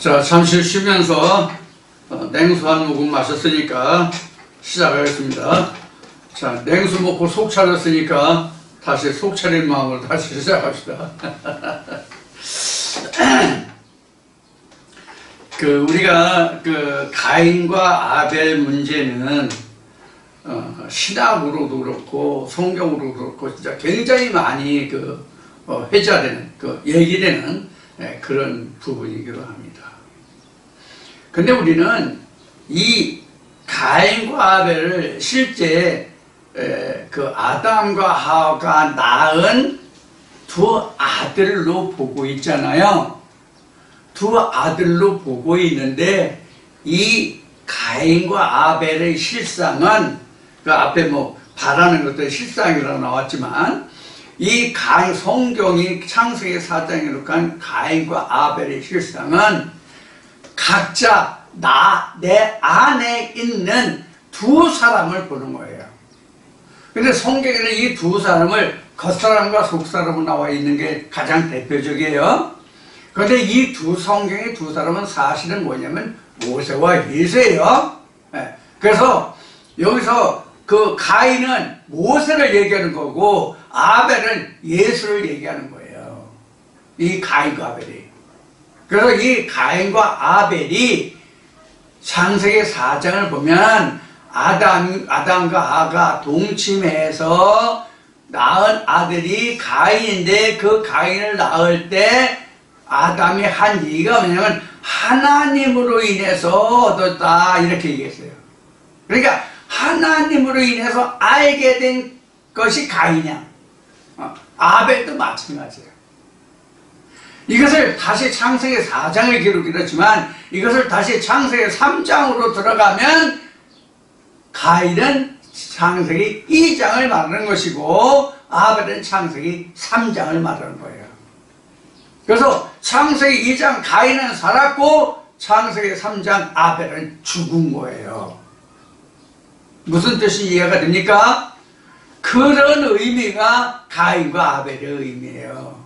자, 잠시 쉬면서 냉수 한 모금 마셨으니까 시작하겠습니다. 자, 냉수 먹고 속 차렸으니까 다시 속 차린 마음으로 다시 시작합시다. 우리가 가인과 아벨 문제는 신학으로도 그렇고 성경으로도 그렇고 진짜 굉장히 많이 회자되는 얘기되는 그런 부분이기도 합니다. 근데 우리는 이 가인과 아벨을 실제 아담과 하와가 낳은 두 아들로 보고 있잖아요. 두 아들로 보고 있는데 이 가인과 아벨의 실상은 앞에 바라는 것도 실상이라고 나왔지만 이 성경이 창세기 4장에 놓은 가인과 아벨의 실상은 각자 내 안에 있는 두 사람을 보는 거예요. 근데 성경에는 이 두 사람을 겉사람과 속사람으로 나와 있는 게 가장 대표적이에요. 그런데 이 성경의 두 사람은 사실은 뭐냐면 모세와 예수예요. 그래서 여기서 가인은 모세를 얘기하는 거고 아벨은 예수를 얘기하는 거예요. 이 가인과 아벨이. 그래서 이 가인과 아벨이 창세기 4장을 보면 아담과 하가 동침해서 낳은 아들이 가인인데 그 가인을 낳을 때 아담이 한 얘기가 뭐냐면 하나님으로 인해서 얻었다 이렇게 얘기했어요. 그러니까 하나님으로 인해서 알게 된 것이 가인이야. 아벨도 마찬가지예요. 이것을 다시 창세기 4장의 기록이 됐지만 이것을 다시 창세기 3장으로 들어가면 가인은 창세기 2장을 말하는 것이고 아벨은 창세기 3장을 말하는 거예요. 그래서 창세기 2장 가인은 살았고 창세기 3장 아벨은 죽은 거예요. 무슨 뜻이 이해가 됩니까? 그런 의미가 가인과 아벨의 의미예요.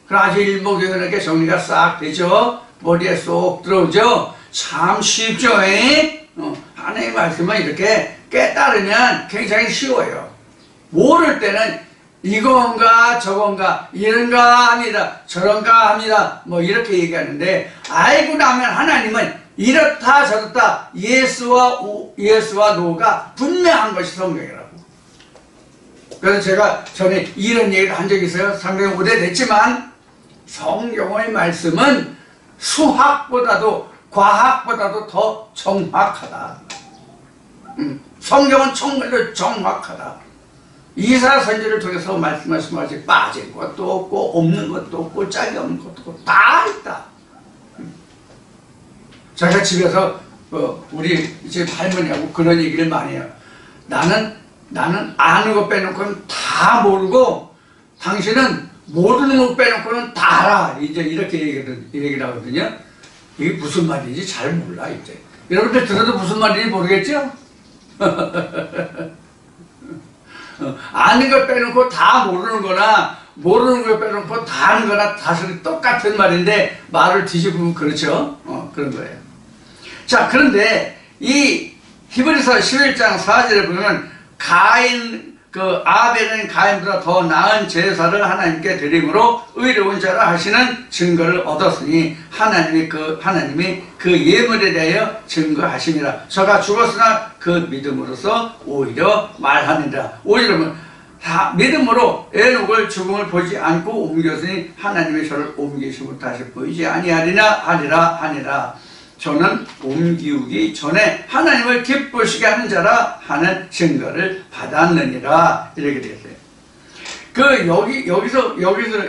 그럼 아주 일목요연하게 정리가 싹 되죠? 머리에 쏙 들어오죠? 참 쉽죠? 하나님의 말씀은 이렇게 깨달으면 굉장히 쉬워요. 모를 때는 이건가 저건가 이런가 합니다 저런가 합니다 이렇게 얘기하는데 알고 나면 하나님은 이렇다 저렇다 예스와 노가 분명한 것이 성경이라고. 그래서 제가 전에 이런 얘기를 한 적이 있어요. 상당히 오래됐지만 성경의 말씀은 수학보다도 과학보다도 더 정확하다. 성경은 정말로 정확하다. 이사야 선지를 통해서 말씀하신 것이 빠진 것도 없고 없는 것도 없고 짝이 없는 것도 없고 다 있다. 제가 집에서 우리 집 할머니하고 그런 얘기를 많이 해요. 나는 아는 것 빼놓고는 다 모르고 당신은 모르는 것 빼놓고는 다 알아. 이제 이렇게 얘기를 하거든요. 이게 무슨 말인지 잘 몰라 이제. 여러분들 들어도 무슨 말인지 모르겠죠? 아는 것 빼놓고 다 모르는 거나 모르는 것 빼놓고 다 아는 거나 다시 똑같은 말인데 말을 뒤집으면 그렇죠? 그런 거예요. 자, 그런데 이 히브리서 11장 4절에 보면 아벨은 가인보다 더 나은 제사를 하나님께 드림으로 의로운 자라 하시는 증거를 얻었으니 하나님이 그 예물에 대하여 증거하심이라. 저가 죽었으나 그 믿음으로써 오히려 말하니라. 오히려 믿음으로 에녹을 죽음을 보지 않고 옮겼으니 하나님이 저를 옮기심으로 다시 보이지 아니하리라. 저는 옮기우기 전에 하나님을 기쁘시게 하는 자라 하는 증거를 받았느니라. 이렇게 되었어요.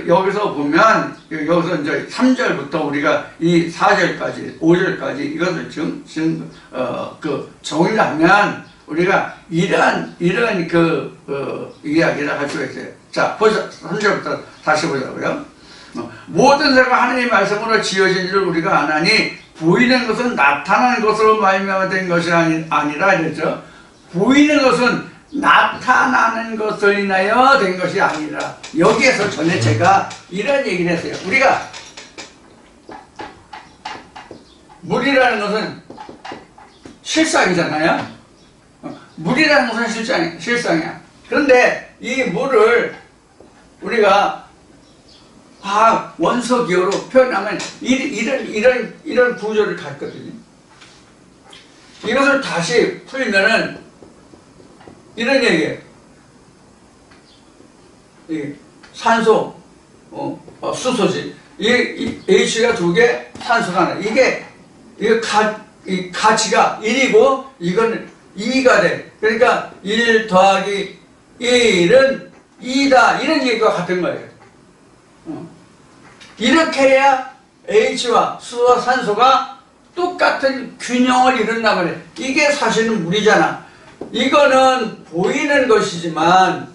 여기서 보면, 여기서 이제 3절부터 우리가 이 4절까지, 5절까지 이것을 정리하면 우리가 이러한 이야기를 할 수가 있어요. 자, 보자. 3절부터 다시 보자고요. 모든 자가 하나님의 말씀으로 지어진 줄 우리가 아나니 보이는 것은 나타나는 것으로 말미암아 된 것이 아니라 이랬죠. 보이는 것은 나타나는 것을 인하여 된 것이 아니라. 여기에서 전에 제가 이런 얘기를 했어요. 우리가 물이라는 것은 실상이잖아요. 물이라는 것은 실상이야. 그런데 이 물을 우리가 화학 원소 기호로 표현하면 이런 구조를 갖거든요. 이것을 다시 풀면은 이런 얘기예요. 산소, 수소지. 이 H가 2개, 산소가 하나. 이게 가치가 1이고, 이건 2가 돼. 그러니까 1 더하기 1은 2다. 이런 얘기가 같은 거예요. 이렇게 해야 H와 수소와 산소가 똑같은 균형을 이룬단 말이에요. 이게 사실은 물이잖아. 이거는 보이는 것이지만,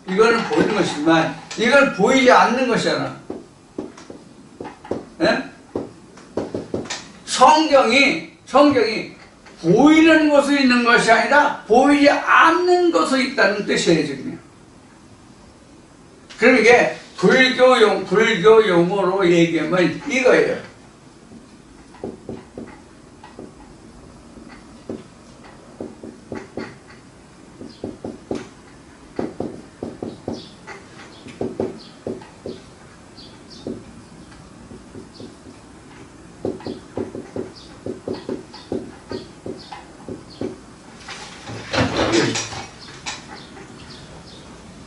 이건 보이지 않는 것이잖아. 예? 성경이 보이는 것에 있는 것이 아니라 보이지 않는 것에 있다는 뜻이에요, 지금. 그럼 이게 불교 용어로 얘기하면 이거예요.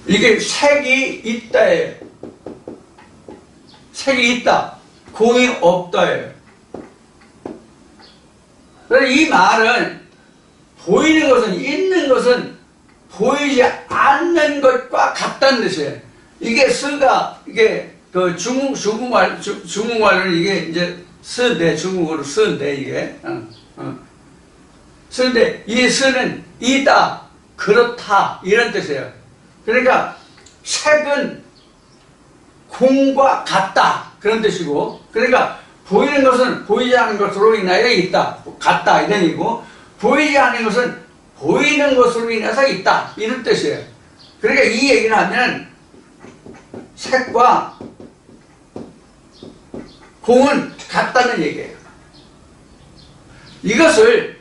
이게 색이 있다예요. 색이 있다. 공이 없다예요. 그래서 이 말은 보이는 것은, 있는 것은 보이지 않는 것과 같다는 뜻이에요. 이게 이게 그 중국말로는 이게 이제 쓰인데, 중국어로 쓰인데, 이게. 쓰인데, 이 쓰는 이다, 그렇다, 이런 뜻이에요. 그러니까 색은 공과 같다, 그런 뜻이고, 그러니까 보이는 것은 보이지 않는 것으로 인하여 있다, 같다, 이런 얘기고, 보이지 않는 것은 보이는 것으로 인해서 있다, 이런 뜻이에요. 그러니까 이 얘기를 하면 색과 공은 같다는 얘기예요. 이것을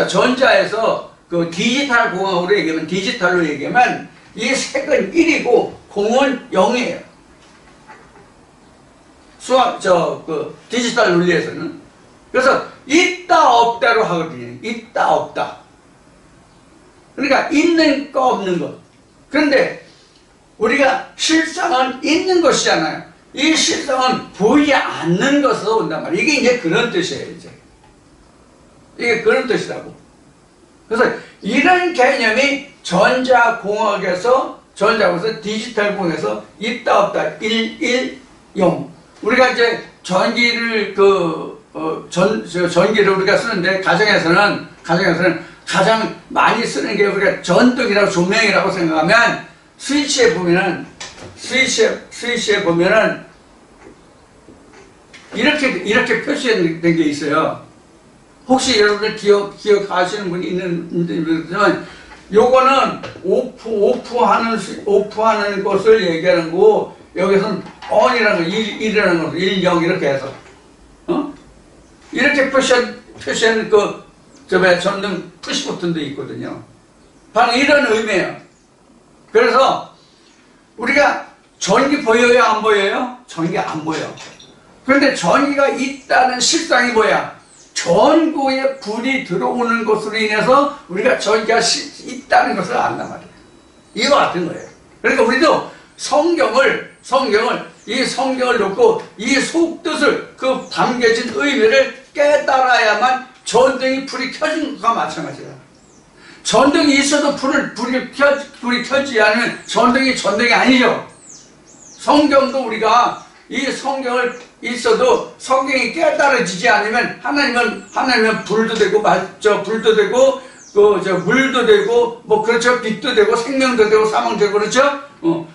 전자에서 그 디지털 공학으로 얘기하면, 디지털로 얘기하면 이 색은 1이고 공은 0이에요. 디지털 논리에서는. 그래서 있다 없다로 하거든요. 있다 없다. 그러니까 있는 거 없는 것. 그런데 우리가 실상은 있는 것이잖아요. 이 실상은 보이지 않는 것으로 온단 말이에요. 이게 이제 그런 뜻이에요, 이제. 이게 그런 뜻이라고. 그래서 이런 개념이 전자공학에서 디지털 공학에서 있다 없다 1, 1, 0. 우리가 이제 전기를 전기를 우리가 쓰는데 가정에서는 가장 많이 쓰는 게 우리가 전등이라고 조명이라고 생각하면 스위치에 보면은 이렇게 표시된 게 있어요. 혹시 여러분들 기억하시는 분이 있는지만, 요거는 오프하는 것을 얘기하는 거고, 여기서는 on이라는 거, 1이라는 거, 1, 0 이렇게 해서, 이렇게 표시하는 전등 푸시 버튼도 있거든요. 바로 이런 의미예요. 그래서 우리가 전기 보여요, 안 보여요? 전기 안 보여. 그런데 전기가 있다는 실상이 뭐야? 전구에 불이 들어오는 것으로 인해서 우리가 전기가 있다는 것을 안단 말이에요. 이거 같은 거예요. 그러니까 우리도 성경을 놓고 이 속뜻을, 그 담겨진 의미를 깨달아야만 전등이 불이 켜진 것과 마찬가지야. 전등이 있어도 불이 켜지 않으면 전등이 아니죠. 성경도 우리가 이 성경을 있어도 성경이 깨달아지지 않으면 하나님은 불도 되고 불도 되고 물도 되고 그렇죠, 빛도 되고 생명도 되고 사망도 되고 그렇죠.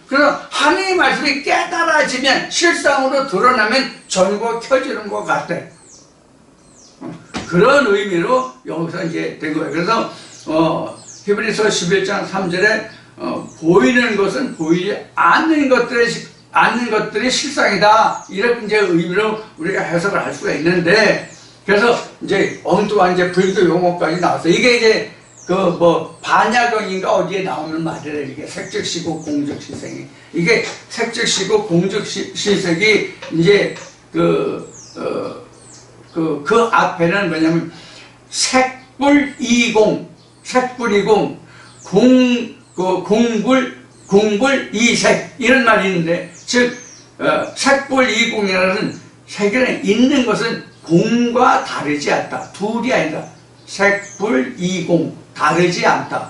그래서 하나님의 말씀이 깨달아지면 실상으로 드러나면 전구가 켜지는 것 같아. 그런 의미로 여기서 이제 된 거예요. 그래서 히브리서 11장 3절에 보이는 것은 보이지 않는 것들에 않는 것들이 실상이다. 이렇게 이제 의미로 우리가 해석을 할 수가 있는데, 그래서 이제 엉뚱한 이제 불교 용어까지 나왔어요. 이게 이제 그 뭐 반야경인가 어디에 나오는 말이래요. 이게 색즉시고 공즉시색이. 이게 색즉시고 공즉시색이 이제 그 앞에는 뭐냐면 색불이공, 공불이색 이런 말이 있는데, 즉 색불이공이라는 색에 있는 것은 공과 다르지 않다. 둘이 아니다. 색불이공, 다르지 않다.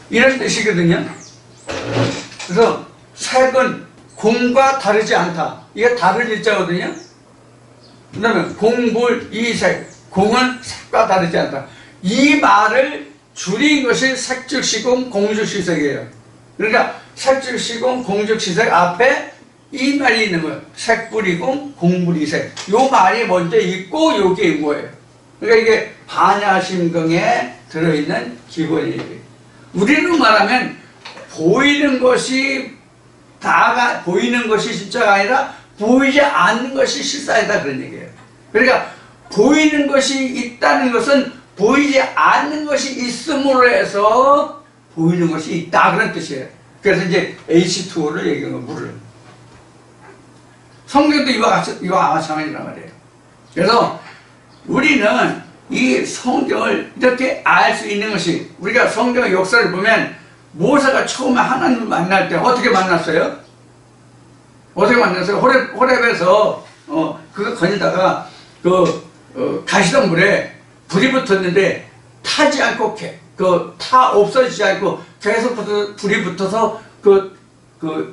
이런 뜻이거든요. 그래서 색은 공과 다르지 않다. 이게 다른 일자거든요. 그 다음에 공불이색, 공은 색과 다르지 않다. 이 말을 줄인 것이 색즉시공 공즉시색이에요. 그러니까 색즉시공 공즉시색 앞에 이 말이 있는 거예요. 색불이공 공불이색. 요 말이 먼저 있고 요게 있는 거예요. 그러니까 이게 반야심경에 들어있는 기본 얘기예요. 우리는 말하면 보이는 것이 다가 보이는 것이 실자가 아니라 보이지 않는 것이 실상이다, 그런 얘기예요. 그러니까 보이는 것이 있다는 것은 보이지 않는 것이 있음으로 해서 보이는 것이 있다, 그런 뜻이에요. 그래서 이제 H2O를 얘기한 거, 물을. 성경도 이와 마찬가지란 말이에요. 그래서 우리는 이 성경을 이렇게 알 수 있는 것이, 우리가 성경의 역사를 보면 모세가 처음에 하나님을 만날 때 어떻게 만났어요? 어떻게 만났어요? 호렙에서 그거 거니다가 가시던 물에 불이 붙었는데 타지 않고 없어지지 않고 계속 불이 붙어서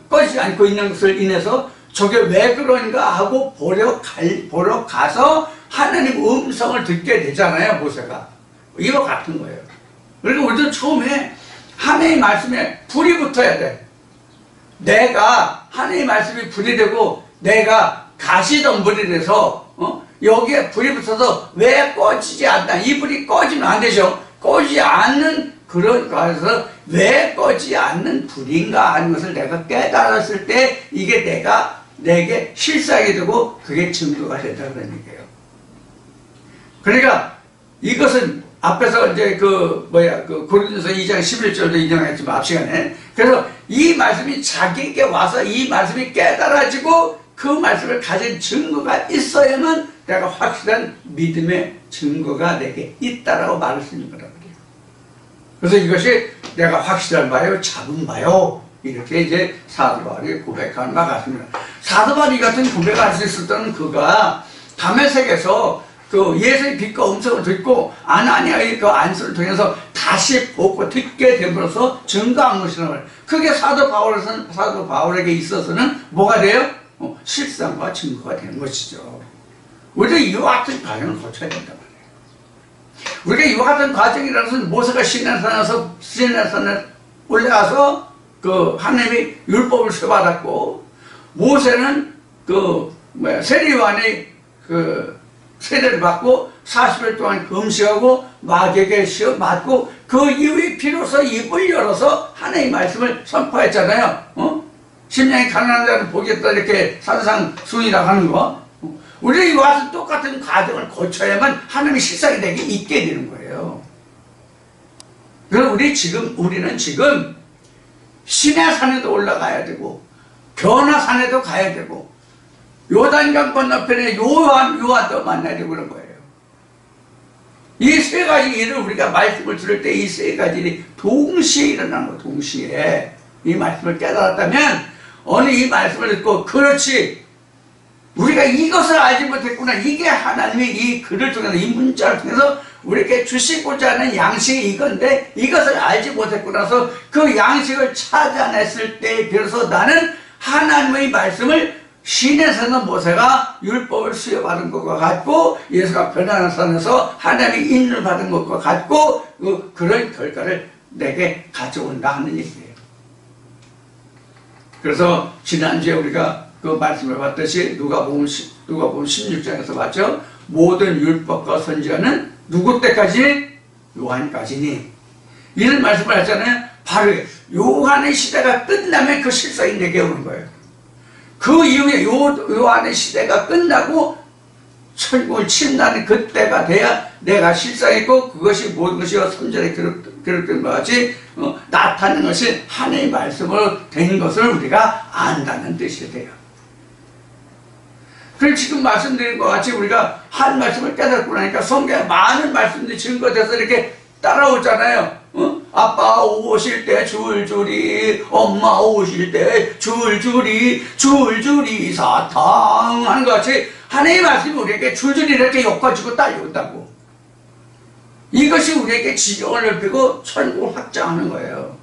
꺼지지 않고 있는 것을 인해서 저게 왜 그런가 하고 보러 가서 하나님 음성을 듣게 되잖아요, 모세가. 이와 같은 거예요. 그러니까 우리도 처음에 하나님의 말씀에 불이 붙어야 돼. 내가 하나님의 말씀이 불이 되고 내가 가시던 불이 돼서 여기에 불이 붙어서 왜 꺼지지 않나. 이 불이 꺼지면 안 되죠. 꺼지지 않는 그런 것에서 왜 꺼지지 않는 불인가 하는 것을 내가 깨달았을 때 이게 내게 실상이 되고 그게 증거가 된다, 그런 얘기예요. 그러니까 이것은 앞에서 이제 고린도서 2장 11절도 인용했지만 앞 시간에, 그래서 이 말씀이 자기에게 와서 이 말씀이 깨달아지고 그 말씀을 가진 증거가 있어야만 내가 확실한 믿음의 증거가 내게 있다라고 말할 수 있는 거란 말이에요. 그래서 이것이 내가 확실한 바요, 잡은 바요, 이렇게 이제 사도 바울이 고백하는 것 같습니다. 사도 바울이 같은 고백을 할 수 있었던 그가 다메섹에서 예수의 빛과 음성을 듣고 아나니아의 안수를 통해서 다시 보고 듣게 됨으로써 증거한 것이란 말이에요. 그게 사도 바울에게 있어서는 뭐가 돼요? 실상과 증거가 되는 것이죠. 우리가 이와 같은 과정을 거쳐야 된단 말이에요. 우리가 이와 같은 과정이라는 것은 모세가 시내산에 올라가서 하나님이 율법을 써받았고, 모세는 세리요한의 세례를 받고 40일 동안 금식하고 마귀에게 시험 맞고 그 이후에 비로소 입을 열어서 하나님의 말씀을 선포했잖아요. 심령이 가난한 자를 보겠다, 이렇게 산상순이라고 하는 거. 우리가 와서 똑같은 과정을 거쳐야만 하나님의 실상이 되게 있게 되는 거예요. 그래서 우리는 지금 시내산에도 올라가야 되고 변화산에도 가야 되고 요단강 건너편에 요한도 만나야 되고 그런 거예요. 이 세 가지 일을 우리가 말씀을 들을 때 이 세 가지 일이 동시에 일어나는 거예요. 동시에 이 말씀을 깨달았다면 어느 이 말씀을 듣고, 그렇지, 우리가 이것을 알지 못했구나, 이게 하나님이 이 글을 통해서, 이 문자를 통해서 우리에게 주시고자 하는 양식이 이건데 이것을 알지 못했구나 해서 그 양식을 찾아냈을 때 비로소 나는 하나님의 말씀을 시내에서는 모세가 율법을 수여받은 것과 같고 예수가 변화의 산에서 하나님의 인을 받은 것과 같고 그런 결과를 내게 가져온다 하는 얘기예요. 그래서 지난주에 우리가 그 말씀을 봤듯이 누가복음 16장에서 봤죠. 모든 율법과 선지자는 누구 때까지? 요한까지니. 이런 말씀을 하잖아요. 바로 요한의 시대가 끝나면 그 실상이 내게 오는 거예요. 그 이후에 요한의 시대가 끝나고 천국을 침나는 그때가 돼야 내가 실상이고 그것이 모든 것이 선지자에 기록된 것 같이 나타나는 것이 하나님의 말씀으로 된 것을 우리가 안다는 뜻이 돼요. 그럼 지금 말씀드린 것 같이 우리가 한 말씀을 깨닫고 나니까 성경에 많은 말씀들이 증거돼서 이렇게 따라오잖아요. 아빠 오실 때 줄줄이, 엄마 오실 때 줄줄이 사탕 하는 것 같이 하나님의 말씀이 우리에게 줄줄이 이렇게 엮어지고 딸려온다고. 이것이 우리에게 지경을 넓히고 천국을 확장하는 거예요.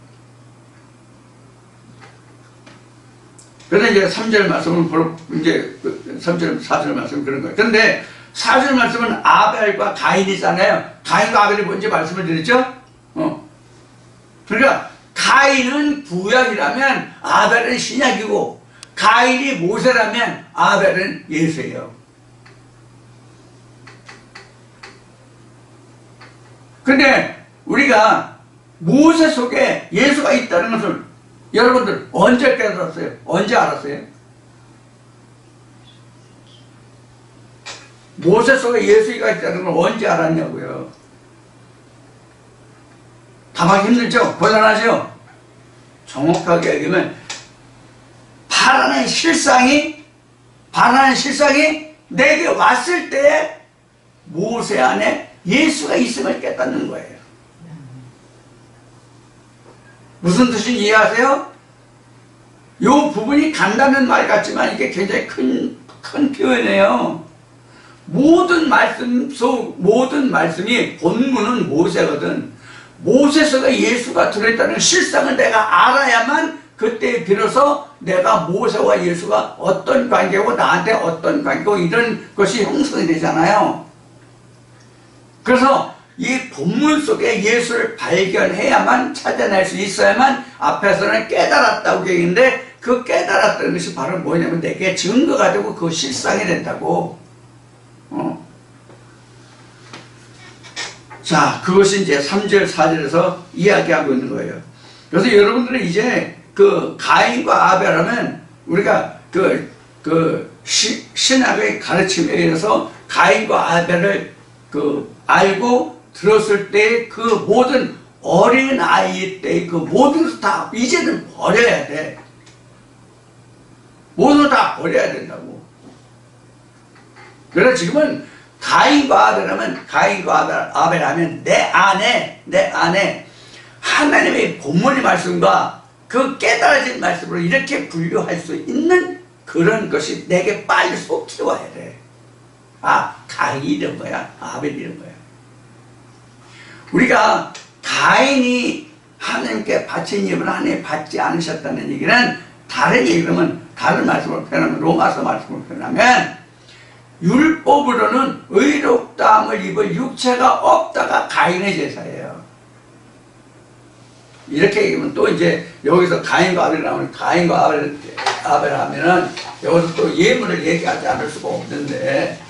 그런데 이제 3절 말씀은 이제 3절, 4절 말씀은 그런 거예요. 그런데 4절 말씀은 아벨과 가인이잖아요. 가인과 아벨이 뭔지 말씀을 드렸죠? 그러니까 가인은 구약이라면 아벨은 신약이고 가인이 모세라면 아벨은 예수예요. 근데 우리가 모세 속에 예수가 있다는 것을 여러분들 언제 깨달았어요? 언제 알았어요? 모세 속에 예수가 있다는 걸 언제 알았냐고요? 답하기 힘들죠? 곤란하죠? 정확하게 얘기하면 바라는 실상이 내게 왔을 때 모세 안에 예수가 있음을 깨닫는 거예요. 무슨 뜻인지 이해하세요? 이 부분이 간단한 말 같지만 이게 굉장히 큰 표현이에요. 모든 말씀이 본문은 모세거든. 모세 속에 예수가 들어있다는 실상을 내가 알아야만 그때 비로소 내가 모세와 예수가 어떤 관계고 나한테 어떤 관계고 이런 것이 형성이 되잖아요. 그래서 이 본문 속에 예수를 발견해야만 찾아낼 수 있어야만 앞에서는 깨달았다고 얘기했는데 그 깨달았다는 것이 바로 뭐냐면 내게 증거가 되고 그 실상이 된다고. 자, 그것이 이제 3절, 4절에서 이야기하고 있는 거예요. 그래서 여러분들은 이제 그 가인과 아벨하면 우리가 신학의 가르침에 의해서 가인과 아벨을 알고 들었을 때 그 모든 어린 아이 때 그 모든 것을 다 이제는 버려야 돼. 모두 다 버려야 된다고. 그래서 지금은 가인과 아벨하면 내 안에 하나님의 본문의 말씀과 그 깨달아진 말씀으로 이렇게 분류할 수 있는 그런 것이 내게 빨리 속히 와야 돼. 아, 가인이 이런 거야, 아벨이 이런 거야. 우리가 가인이 하나님께 바친 예물을 하나님이 받지 않으셨다는 얘기는 다른 얘기면 다른 말씀을 표현하면 로마서 말씀을 표현하면 율법으로는 의롭다함을 입을 육체가 없다가 가인의 제사예요. 이렇게 얘기하면 또 이제 여기서 가인과 아벨이 나오는 가인과 아벨 하면은 여기서 또 예물을 얘기하지 않을 수가 없는데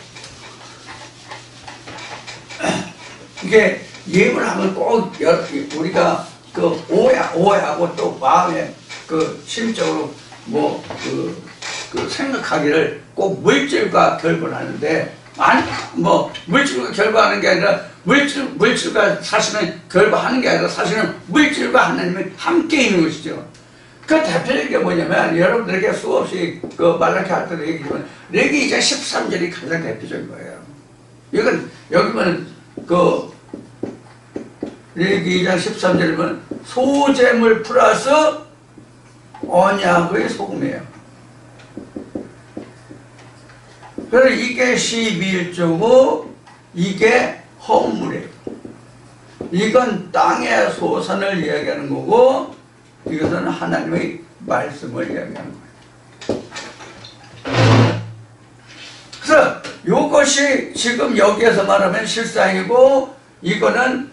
이게 예물하면 꼭 우리가 그 오해하고 또 마음에 그 심적으로 생각하기를 꼭 물질과 결부하는데 아니 물질과 결부하는 게 아니라 물질과 사실은 결부하는 게 아니라 사실은 물질과 하나님이 함께 있는 것이죠. 그 대표적인 게 뭐냐면 여러분들에게 수없이 말라키 할 때도 얘기지만 레기 2장 13절이 가장 대표적인 거예요. 이건 여기면 레기 2장 13절이면 소재물 플러스 언약의 소금이에요. 그래서 이게 12일조고 이게 헌물이에요. 이건 땅의 소산을 이야기하는 거고 이것은 하나님의 말씀을 이야기하는 거예요. 요것이 지금 여기에서 말하면 실상이고, 이거는,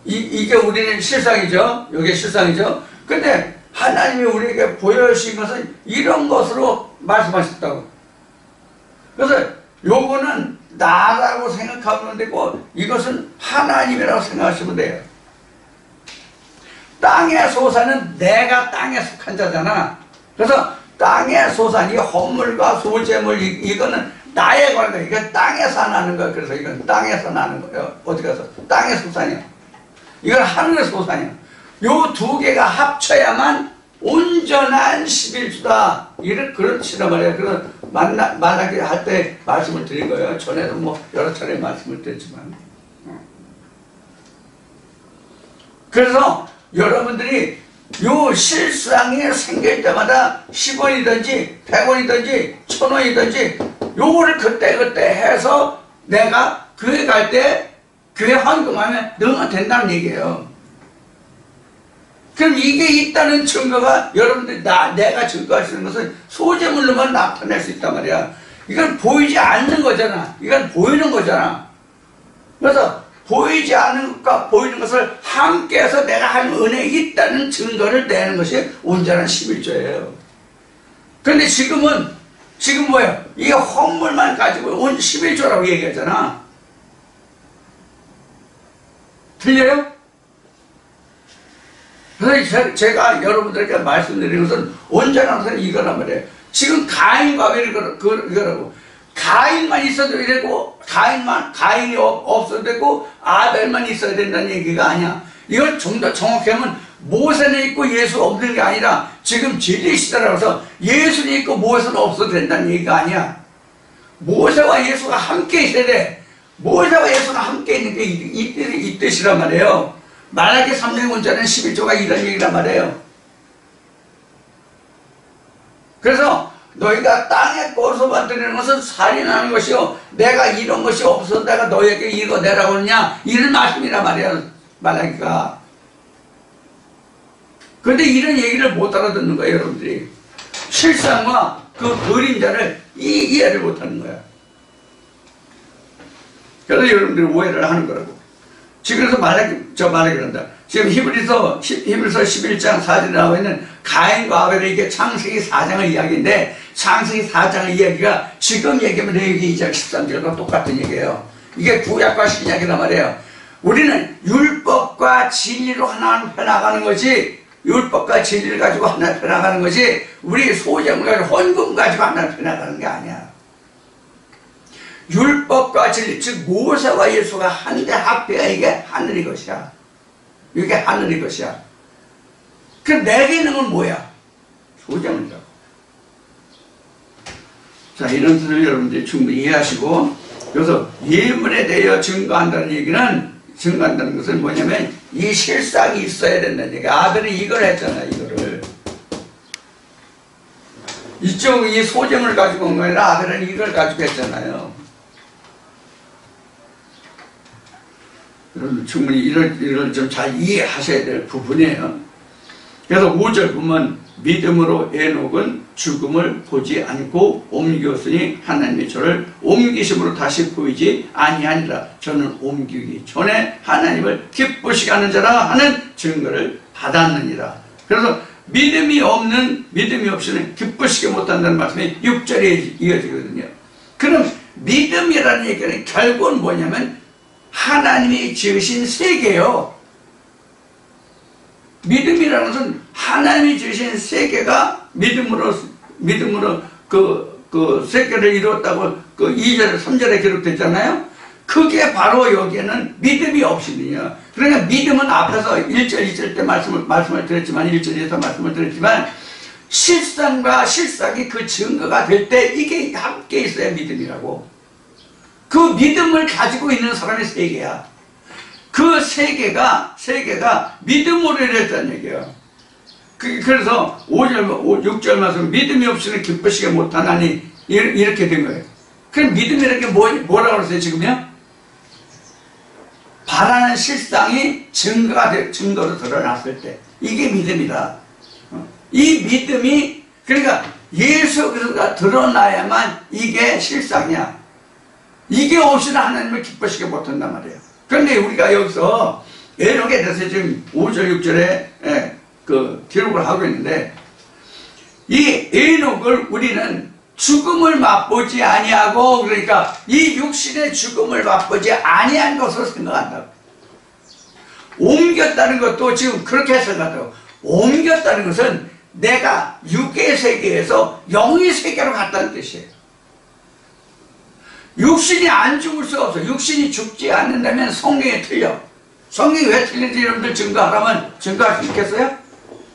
이게 우리는 실상이죠. 이게 실상이죠. 근데 하나님이 우리에게 보여주신 것은 이런 것으로 말씀하셨다고. 그래서 요거는 나라고 생각하면 되고, 이것은 하나님이라고 생각하시면 돼요. 땅의 소산은 내가 땅에 속한 자잖아. 그래서 땅의 소산, 이 헌물과 소재물, 이거는 나에 관한 거야. 이건 땅에서 나는 거야. 그래서 이건 땅에서 나는 거예요. 어디 가서? 땅의 소산이야. 이건 하늘의 소산이야. 요 두 개가 합쳐야만 온전한 11주다. 이런, 그렇지란 말이에요. 그래서 만나게 할 때 말씀을 드린 거예요. 전에도 뭐 여러 차례 말씀을 드렸지만. 그래서 여러분들이 요 실상이 생길 때마다 10원이든지 100원이든지 1000원이든지 요거를 그때그때 해서 내가 교회 갈 때 교회 헌금하면 너가 된다는 얘기예요. 그럼 이게 있다는 증거가 여러분들이 내가 증거할 수 있는 것은 소재물로만 나타낼 수 있단 말이야. 이건 보이지 않는 거잖아. 이건 보이는 거잖아. 그래서 보이지 않는 것과 보이는 것을 함께해서 내가 한 은혜에 있다는 증거를 내는 것이 온전한 11조예요. 그런데 지금 뭐예요? 이 헌물만 가지고 온 11조라고 얘기하잖아. 틀려요? 그래서 제가 여러분들에게 말씀드리는 것은 온전한 것은 이거란 말이에요. 지금 가인과 아벨이 이거라고. 가인만 있어도 되고, 가인이 없어도 되고, 아벨만 있어야 된다는 얘기가 아니야. 이걸 좀 더 정확히 하면, 모세는 있고 예수 없는 게 아니라, 지금 진리 시대라고 해서 예수는 있고 모세는 없어도 된다는 얘기가 아니야. 모세와 예수가 함께 있어야 돼. 모세와 예수가 함께 있는 게 이 뜻이란 말이에요. 만약에 3년 원자는 11조가 이런 얘기란 말이에요. 그래서 너희가 땅에 꼴소 만드는 것은 살인하는 것이요, 내가 이런 것이 없어서 내가 너희에게 이거 내라고 하느냐, 이런 말씀이란 말이에요, 말라기가. 그런데 이런 얘기를 못 알아듣는 거예요, 여러분들이. 실상과 그 그림자를 이해를 못 하는 거야. 그래서 여러분들이 오해를 하는 거라고. 지금 그래서 말하기 한다. 지금 히브리서 11장 4절에 나와 있는 가인과 아벨의 이게 창세기 4장의 이야기인데, 창세기 4장의 이야기가 지금 얘기하면 레위기 2장 13절과 똑같은 얘기예요. 이게 구약과 신약이란 말이에요. 우리는 율법과 진리로 하나를 펴나가는 거지, 율법과 진리를 가지고 하나를 펴나가는 거지, 우리 소재물 가지고 헌금 가지고 하나를 펴나가는 게 아니야. 율법과 진리, 즉 모세와 예수가 한데 합해야 이게 하늘의 것이야. 이게 하늘의 것이야. 그 내게 있는 건 뭐야? 소재물이라고. 자, 이런 뜻을 여러분들이 충분히 이해하시고, 그래서 예물에 대하여 증거한다는 얘기는, 증거한다는 것은 뭐냐면 이 실상이 있어야 된다는 얘기야. 아들이 이걸 했잖아, 이거를. 이쪽 이 소재물을 가지고 온 거 아니라 아들은 이걸 가지고 했잖아요. 충분히 이걸 좀 잘 이해하셔야 될 부분이에요. 그래서 5절 보면, 믿음으로 에녹은 죽음을 보지 않고 옮겼으니 하나님의 저를 옮기심으로 다시 보이지 아니하니라. 저는 옮기기 전에 하나님을 기쁘시게 하는 자라 하는 증거를 받았느니라. 그래서 믿음이 없이는 기쁘시게 못한다는 말씀이 6절에 이어지거든요. 그럼 믿음이라는 얘기는 결국은 뭐냐면 하나님이 지으신 세계요. 믿음이라는 것은 하나님이 지으신 세계가 믿음으로 그 세계를 이루었다고 그 2절, 3절에 기록됐잖아요. 그게 바로 여기에는 믿음이 없이는요. 그러니까 믿음은 앞에서 1절, 2절 때 말씀을 드렸지만, 1절에서 말씀을 드렸지만, 실상과 실상이 그 증거가 될 때 이게 함께 있어야 믿음이라고. 그 믿음을 가지고 있는 사람이 세계야. 그 세계가 믿음으로 이랬다는 얘기예요. 그래서 6절 말씀, 믿음이 없이는 기쁘시게 못하나니, 이렇게 된 거예요. 그럼 믿음이라는 게 뭐라고 그랬어요, 지금요? 바라는 실상이 증거로 드러났을 때, 이게 믿음이다. 이 믿음이, 그러니까 예수 그리스도가 드러나야만 이게 실상이야. 이게 없이는 하나님을 기쁘시게 못한단 말이에요. 그런데 우리가 여기서 에녹에 대해서 지금 5절 6절에 그 기록을 하고 있는데, 이 에녹을 우리는 죽음을 맛보지 아니하고, 그러니까 이 육신의 죽음을 맛보지 아니한 것으로 생각한다고. 옮겼다는 것도 지금 그렇게 생각한다고. 옮겼다는 것은 내가 육의 세계에서 영의 세계로 갔다는 뜻이에요. 육신이 안 죽을 수가 없어. 육신이 죽지 않는다면 성경이 틀려. 성경이 왜 틀린지 여러분들 증거하라면 증거할 수 있겠어요?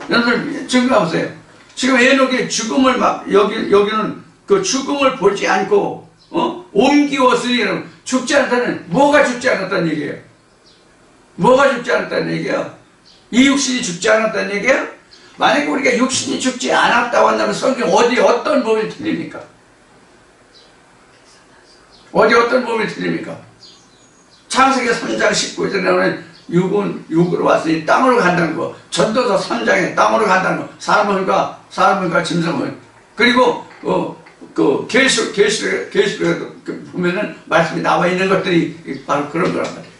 여러분들 증거해보세요. 지금 에녹이 죽음을 여기는 그 죽음을 보지 않고 옮기었으니 죽지 않다는, 뭐가 죽지 않았다는 얘기예요? 뭐가 죽지 않았다는 얘기예요? 이 육신이 죽지 않았다는 얘기예요? 만약에 우리가 육신이 죽지 않았다고 한다면 성경 어떤 부분이 틀립니까? 어떤 부분이 틀립니까? 창세기 3장 19절에 나오는 육으로 왔으니 땅으로 간다는 거, 전도서 3장에 땅으로 간다는 거, 사람과 짐승을, 그리고 그 계시록에 보면은 말씀이 나와 있는 것들이 바로 그런 거란 말이에요.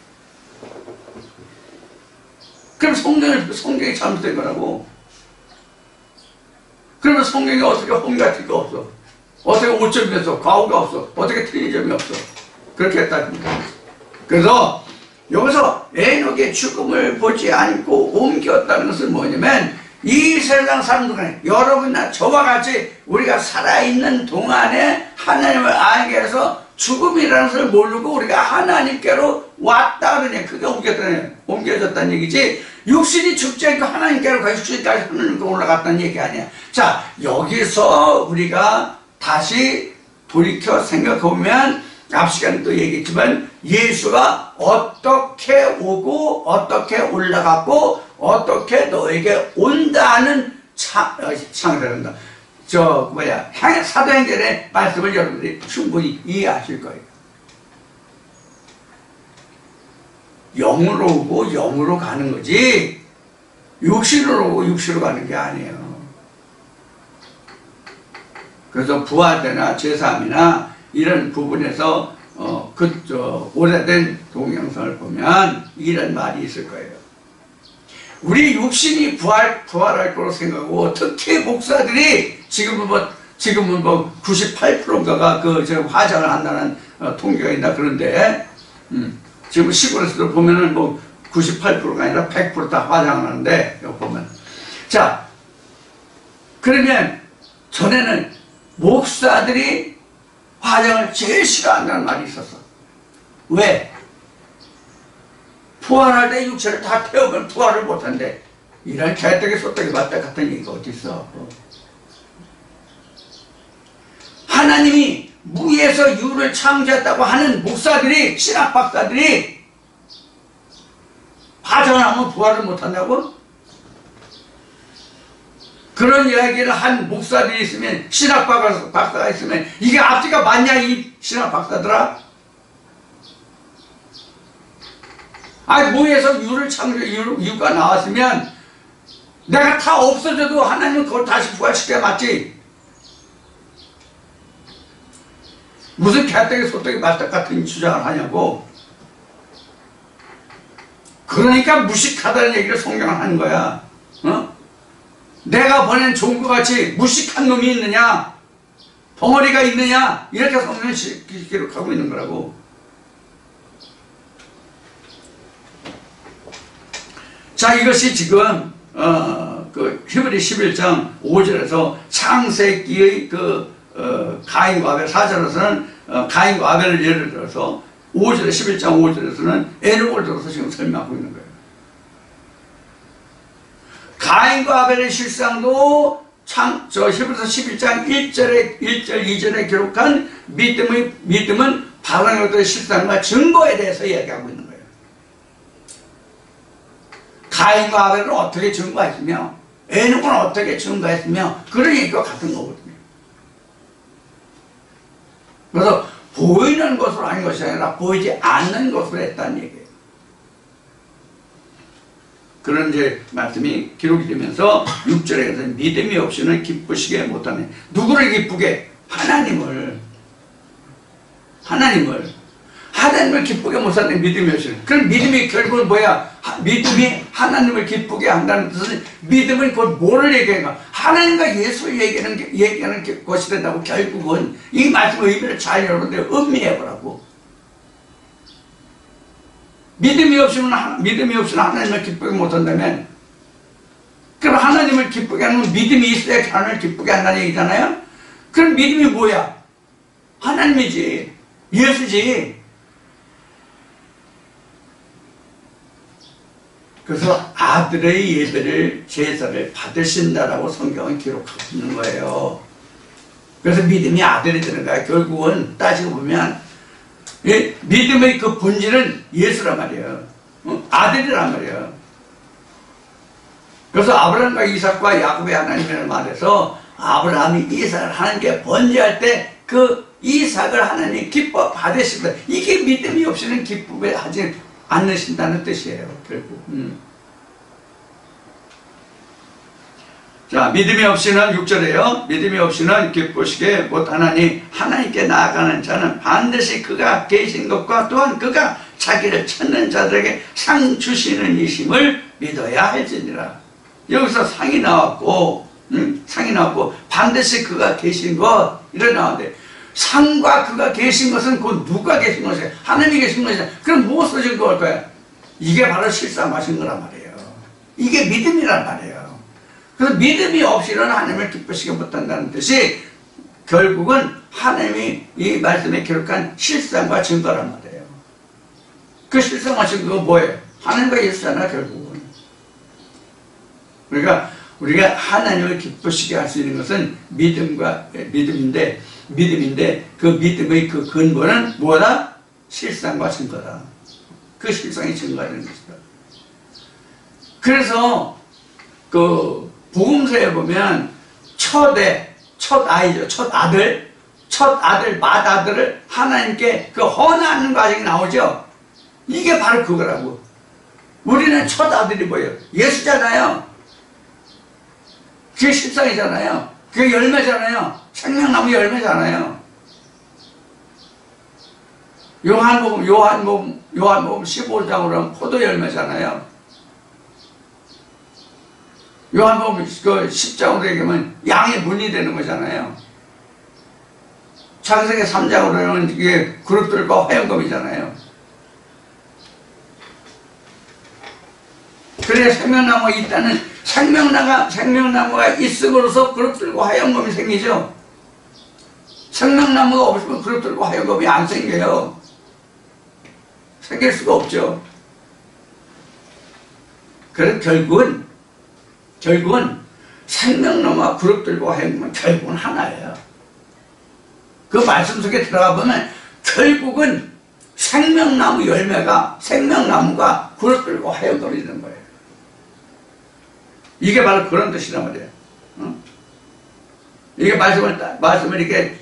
그럼 성경이 잘못된 거라고. 그러면 성경이 어떻게 홈같은 거 없어? 어떻게 오점이 없어? 과오가 없어? 어떻게 틀린 점이 없어? 그렇게 했다니까. 그래서 여기서 에녹의 죽음을 보지 않고 옮겼다는 것은 뭐냐면, 이 세상 사람들 간에 여러분이나 저와 같이 우리가 살아있는 동안에 하나님을 알게 해서 죽음이라는 것을 모르고 우리가 하나님께로 왔다 그러냐. 그게 옮겨졌다는 얘기지, 육신이 죽지 않고 하나님께로 가, 육신까지 하나님께 올라갔다는 얘기 아니야. 자, 여기서 우리가 다시 돌이켜 생각해보면, 앞 시간에 또 얘기했지만, 예수가 어떻게 오고 어떻게 올라갔고 어떻게 너에게 온다는 창세한다. 사도행전의 말씀을 여러분들이 충분히 이해하실 거예요. 영으로 오고 영으로 가는 거지, 육신으로 오고 육신으로 가는 게 아니에요. 그래서 부활대나 제사함이나 이런 부분에서 오래된 동영상을 보면 이런 말이 있을 거예요. 우리 육신이 부활할 거로 생각하고, 특히 목사들이 지금은 98%가 지금 화장을 한다는 통계가 있나 그런데, 지금 시골에서도 보면은 98%가 아니라 100% 다 화장을 하는데, 여기 보면. 자, 그러면 전에는 목사들이 화장을 제일 싫어한다는 말이 있었어. 왜? 부활할 때 육체를 다 태우면 부활을 못한대. 이런 개떡이 소떡이 맞다 같은 얘기가 어디 있어. 하나님이 무에서 유를 창조했다고 하는 목사들이, 신학 박사들이 화장하면 부활을 못한다고? 그런 이야기를 한 목사들이 있으면, 신학 박사가 있으면, 이게 앞뒤가 맞냐, 이 신학 박사들아? 무에서 유가 나왔으면 내가 다 없어져도 하나님은 그걸 다시 부활시켜야 맞지. 무슨 개떡이 소떡이 맞다 같은 주장을 하냐고. 그러니까 무식하다는 얘기를 성경은 하는 거야. 내가 보낸 종구같이 무식한 놈이 있느냐, 덩어리가 있느냐, 이렇게 성경은 기록하고 있는 거라고. 자, 이것이 지금 히브리 11장 5절에서 창세기의 가인과 아벨, 4절에서는 가인과 아벨을 예를 들어서 5절에 11장 5절에서는 에녹을 들어서 지금 설명하고 있는 거예요. 가인과 아벨의 실상도 히브리서 11장 1절 2절에 기록한 믿음은 바라는 것들의 실상과 증거에 대해서 이야기하고 있는 거예요. 가인과 아벨은 어떻게 증거했으며 에녹은 어떻게 증거했으며, 그런 얘기가 같은 거거든요. 그래서 보이는 것으로 한 것이 아니라 보이지 않는 것으로 했다는 얘기예요. 그런 이제 말씀이 기록이 되면서 6절에 가서 믿음이 없이는 기쁘시게 못하네. 누구를 기쁘게? 하나님을 기쁘게 못하는 믿음이 없이는. 그럼 믿음이 결국은 뭐야? 믿음이 하나님을 기쁘게 한다는 뜻은 믿음은 곧 뭐를 얘기하는가? 하나님과 예수를 얘기하는 것이 된다고. 결국은 이 말씀의 의미를 잘 여러분들 음미해보라고. 믿음이 없이는 하나님을 기쁘게 못한다면, 그럼 하나님을 기쁘게 하는 믿음이 있어야 하나님을 기쁘게 한다는 얘기잖아요. 그럼 믿음이 뭐야? 하나님이지, 예수지. 그래서 아들의 예배를, 제사를 받으신다라고 성경은 기록하고 있는 거예요. 그래서 믿음이 아들이 되는 거야. 결국은 따지고 보면 믿음의 그 본질은 예수란 말이에요. 아들이란 말이에요. 그래서 아브라함과 이삭과 야곱의 하나님이라는 말에서 아브라함이 이삭을 하나님께 번제할 때 그 이삭을 하나님이 기뻐 받으신다. 이게 믿음이 없이는 기쁘게 하지 않으신다는 뜻이에요. 결국. 자, 믿음이 없이는 6절에요. 믿음이 없이는 기쁘시게 못하나니 하나님께 나아가는 자는 반드시 그가 계신 것과 또한 그가 자기를 찾는 자들에게 상 주시는 이심을 믿어야 할지니라. 여기서 상이 나왔고 반드시 그가 계신 것 이런 나오는데, 상과 그가 계신 것은 곧 누가 계신 것이에요? 하나님이 계신 것이에요. 그럼 무엇으로 증거할 거야? 이게 바로 실상하신 거란 말이에요. 이게 믿음이란 말이에요. 그래서 믿음이 없이는 하나님을 기쁘시게 못한다는 뜻이 결국은 하나님이 이 말씀에 기록한 실상과 증거란 말이에요. 그 실상과 증거가 뭐예요? 하나님과 예수잖아, 결국은. 그러니까 우리가 하나님을 기쁘시게 할 수 있는 것은 믿음인데 그 믿음의 그 근본은 뭐다? 실상과 증거다. 그 실상이 증거되는 것이다. 그래서 그 복음서에 보면 첫 아들, 맏아들을 하나님께 그 헌하는 과정이 나오죠. 이게 바로 그거라고. 우리는 첫 아들이 뭐예요? 예수잖아요. 그게 실상이잖아요. 그게 열매잖아요. 생명나무 열매잖아요. 요한복음 15장으로 하면 포도 열매잖아요. 요한복음 그 10장으로 얘기하면 양이 분리되는 거잖아요. 창세기 3장으로 하면 이게 그룹들과 화영검이잖아요. 그래야 생명나무가 있다는, 생명나무가 있음으로써 그룹들과 화영검이 생기죠. 생명나무가 없으면 그룹들과 화영검이 안 생겨요. 생길 수가 없죠. 그래서 결국은 생명나무와 그룹들과 화영검은 결국은 하나예요. 그 말씀 속에 들어가 보면 결국은 생명나무 열매가, 생명나무가 그룹들과 화영검이 되는 거예요. 이게 바로 그런 뜻이란 말이에요. 이게 말씀을 이렇게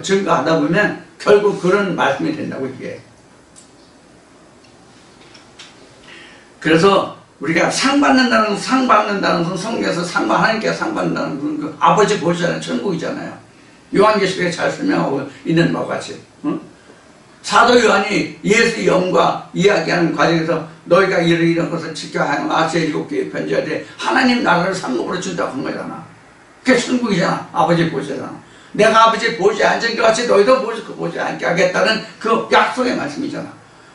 증거하다 보면 결국 그런 말씀이 된다고, 이게. 그래서 우리가 상 받는다는 것은 성경에서 하나님께 상 받는다는 것은 그 아버지 보시잖아요. 천국이잖아요. 요한계시록에 잘 설명하고 있는 바와 같이. 사도 요한이 예수의 영과 이야기하는 과정에서 너희가 이런 것을 지켜야 하는 아세 7개의 편지할 때 하나님 나라를 상급으로 준다고 한 거잖아. 그게 천국이잖아. 아버지 보시잖아. 내가 아버지 보지 않은 것 같이 너희도 보지 않게 하겠다는 그 약속의 말씀이잖아.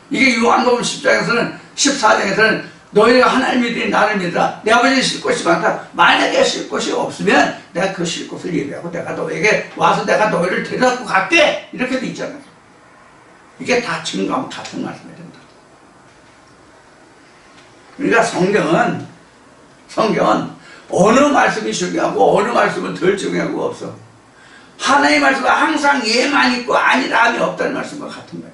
이게 요한복음 14장에서는 너희가 하나님 믿으니 나를 믿으라. 내 아버지는 쉴 곳이 많다. 만약에 쉴 곳이 없으면 내가 그 쉴 곳을 예비하고 내가 너에게 와서 내가 너희를 데려다 갈게. 이렇게 돼 있잖아요. 이게 다 증거하면 같은 말씀이 된다. 그러니까 성경은 어느 말씀이 중요하고 어느 말씀은 덜 중요하고 없어. 하나의 말씀은 항상 예만 있고 아니라함이 없다는 말씀과 같은 거야.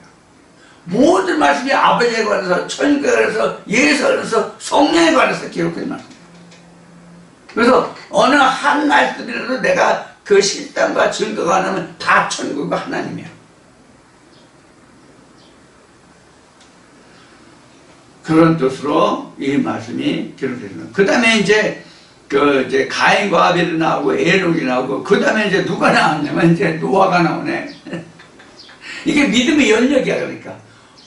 모든 말씀이 아버지에 관해서, 천국에 관해서, 예수에 관해서, 성령에 관해서 기록된 말씀이야. 그래서 어느 한 말씀이라도 내가 그 실상과 증거가 하나면 다 천국과 하나님이야. 그런 뜻으로 이 말씀이 기록되는. 그 다음에 이제 이제 가인과 아벨이 나오고 에녹이 나오고 그 다음에 이제 누가 나왔냐면 이제 노아가 나오네. 이게 믿음의 연력이야. 그러니까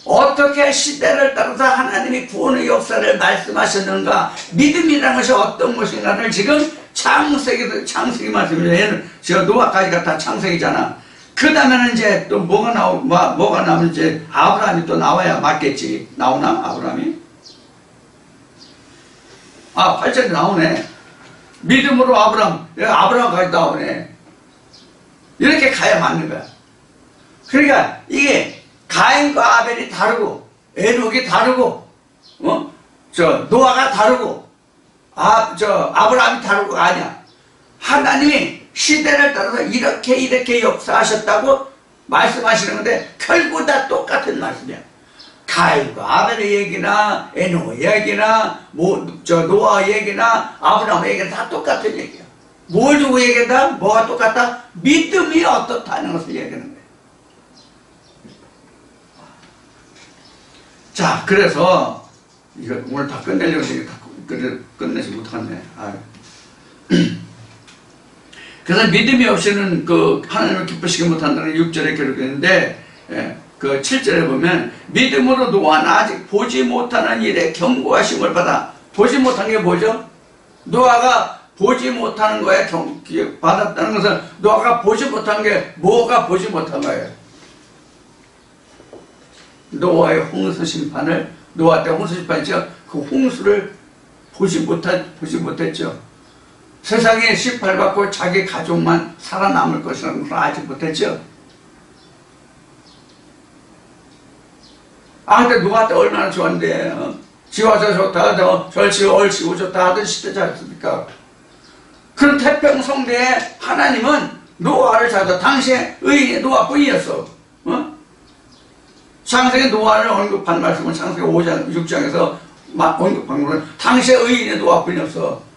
어떻게 시대를 따라서 하나님이 구원의 역사를 말씀하셨는가, 믿음이라는 것이 어떤 것인가를 지금 창세기 말씀이에요. 지금 노아까지가 다 창세기잖아. 그 다음에는 이제 또 뭐가 나오면 이제 아브라함이 또 나와야 맞겠지. 나오나 아브라함이? 8절에 나오네. 믿음으로 아브라함까지 나오네. 이렇게 가야 맞는 거야. 그러니까 이게 가인과 아벨이 다르고 에녹이 다르고 노아가 다르고 아브라함이 다르고가 아니야. 하나님이 시대를 따라서 이렇게 역사하셨다고 말씀하시는 건데 결국 다 똑같은 말씀이야. 가인과 아벨의 얘기나 에녹의 얘기나 노아 얘기나 아브라함 얘기나 다 똑같은 얘기야. 뭘 두고 얘기한다? 뭐가 똑같다? 믿음이 어떻다는 것을 얘기하는 거야. 자, 그래서 이거 오늘 다 끝내려고 했는데 끝내지 못하네. 그래서 믿음이 없이는 하나님을 기쁘시게 못한다는 6절에 기록되는데, 그 7절에 보면 믿음으로 노아는 아직 보지 못하는 일에 경고하심을 받아. 보지 못한 게 뭐죠? 노아가 보지 못하는 거에 받았다는 것은 노아가 보지 못한 게 뭐가 보지 못한 거예요? 노아의 홍수 심판을, 노아 때 홍수 심판이죠. 그 홍수를 보지 못했죠. 세상에 심판받고 자기 가족만 살아남을 것이라는 걸 알지 못했죠. 근데 노아 때 얼마나 좋았는데, 지화자 좋다, 절치고 얼치고 좋다 하던 시대지 않습니까? 그런 태평성대에 하나님은 노아를 찾아. 당시에 의인이 노아뿐이었어. 창세기 노아를 언급한 말씀은 창세기 5장, 6장에서 언급한 거는 당시에 의인의 노아뿐이었어.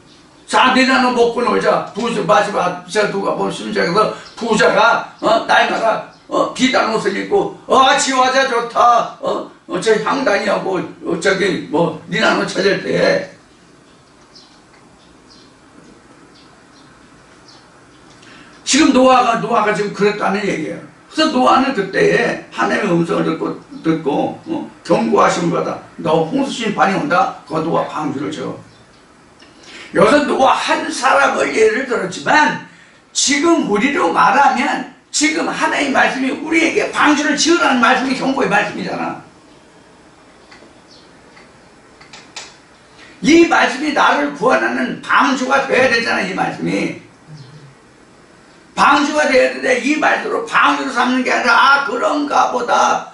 자, 니나는 먹고 놀자. 마지막 누가 보면 10장에서 부자가 날마다 비단 옷을 입고 지화자 좋다. 저 향단이하고 니나는 찾을 때 지금 노아가 지금 그랬다는 얘기예요. 그래서 노아는 그때에 하나님의 음성을 듣고 경고하심을 받아. 너 홍수심판이 온다. 그거 노아 방주를 쳐. 여기서 노아 한 사람을 예를 들었지만 지금 우리로 말하면 지금 하나님의 말씀이 우리에게 방주를 지으라는 말씀이 경고의 말씀이잖아. 이 말씀이 나를 구원하는 방주가 돼야 되잖아. 이 말씀이 방주가 돼야 되는데 이 말씀으로 방주로 삼는 게 아니라 그런가 보다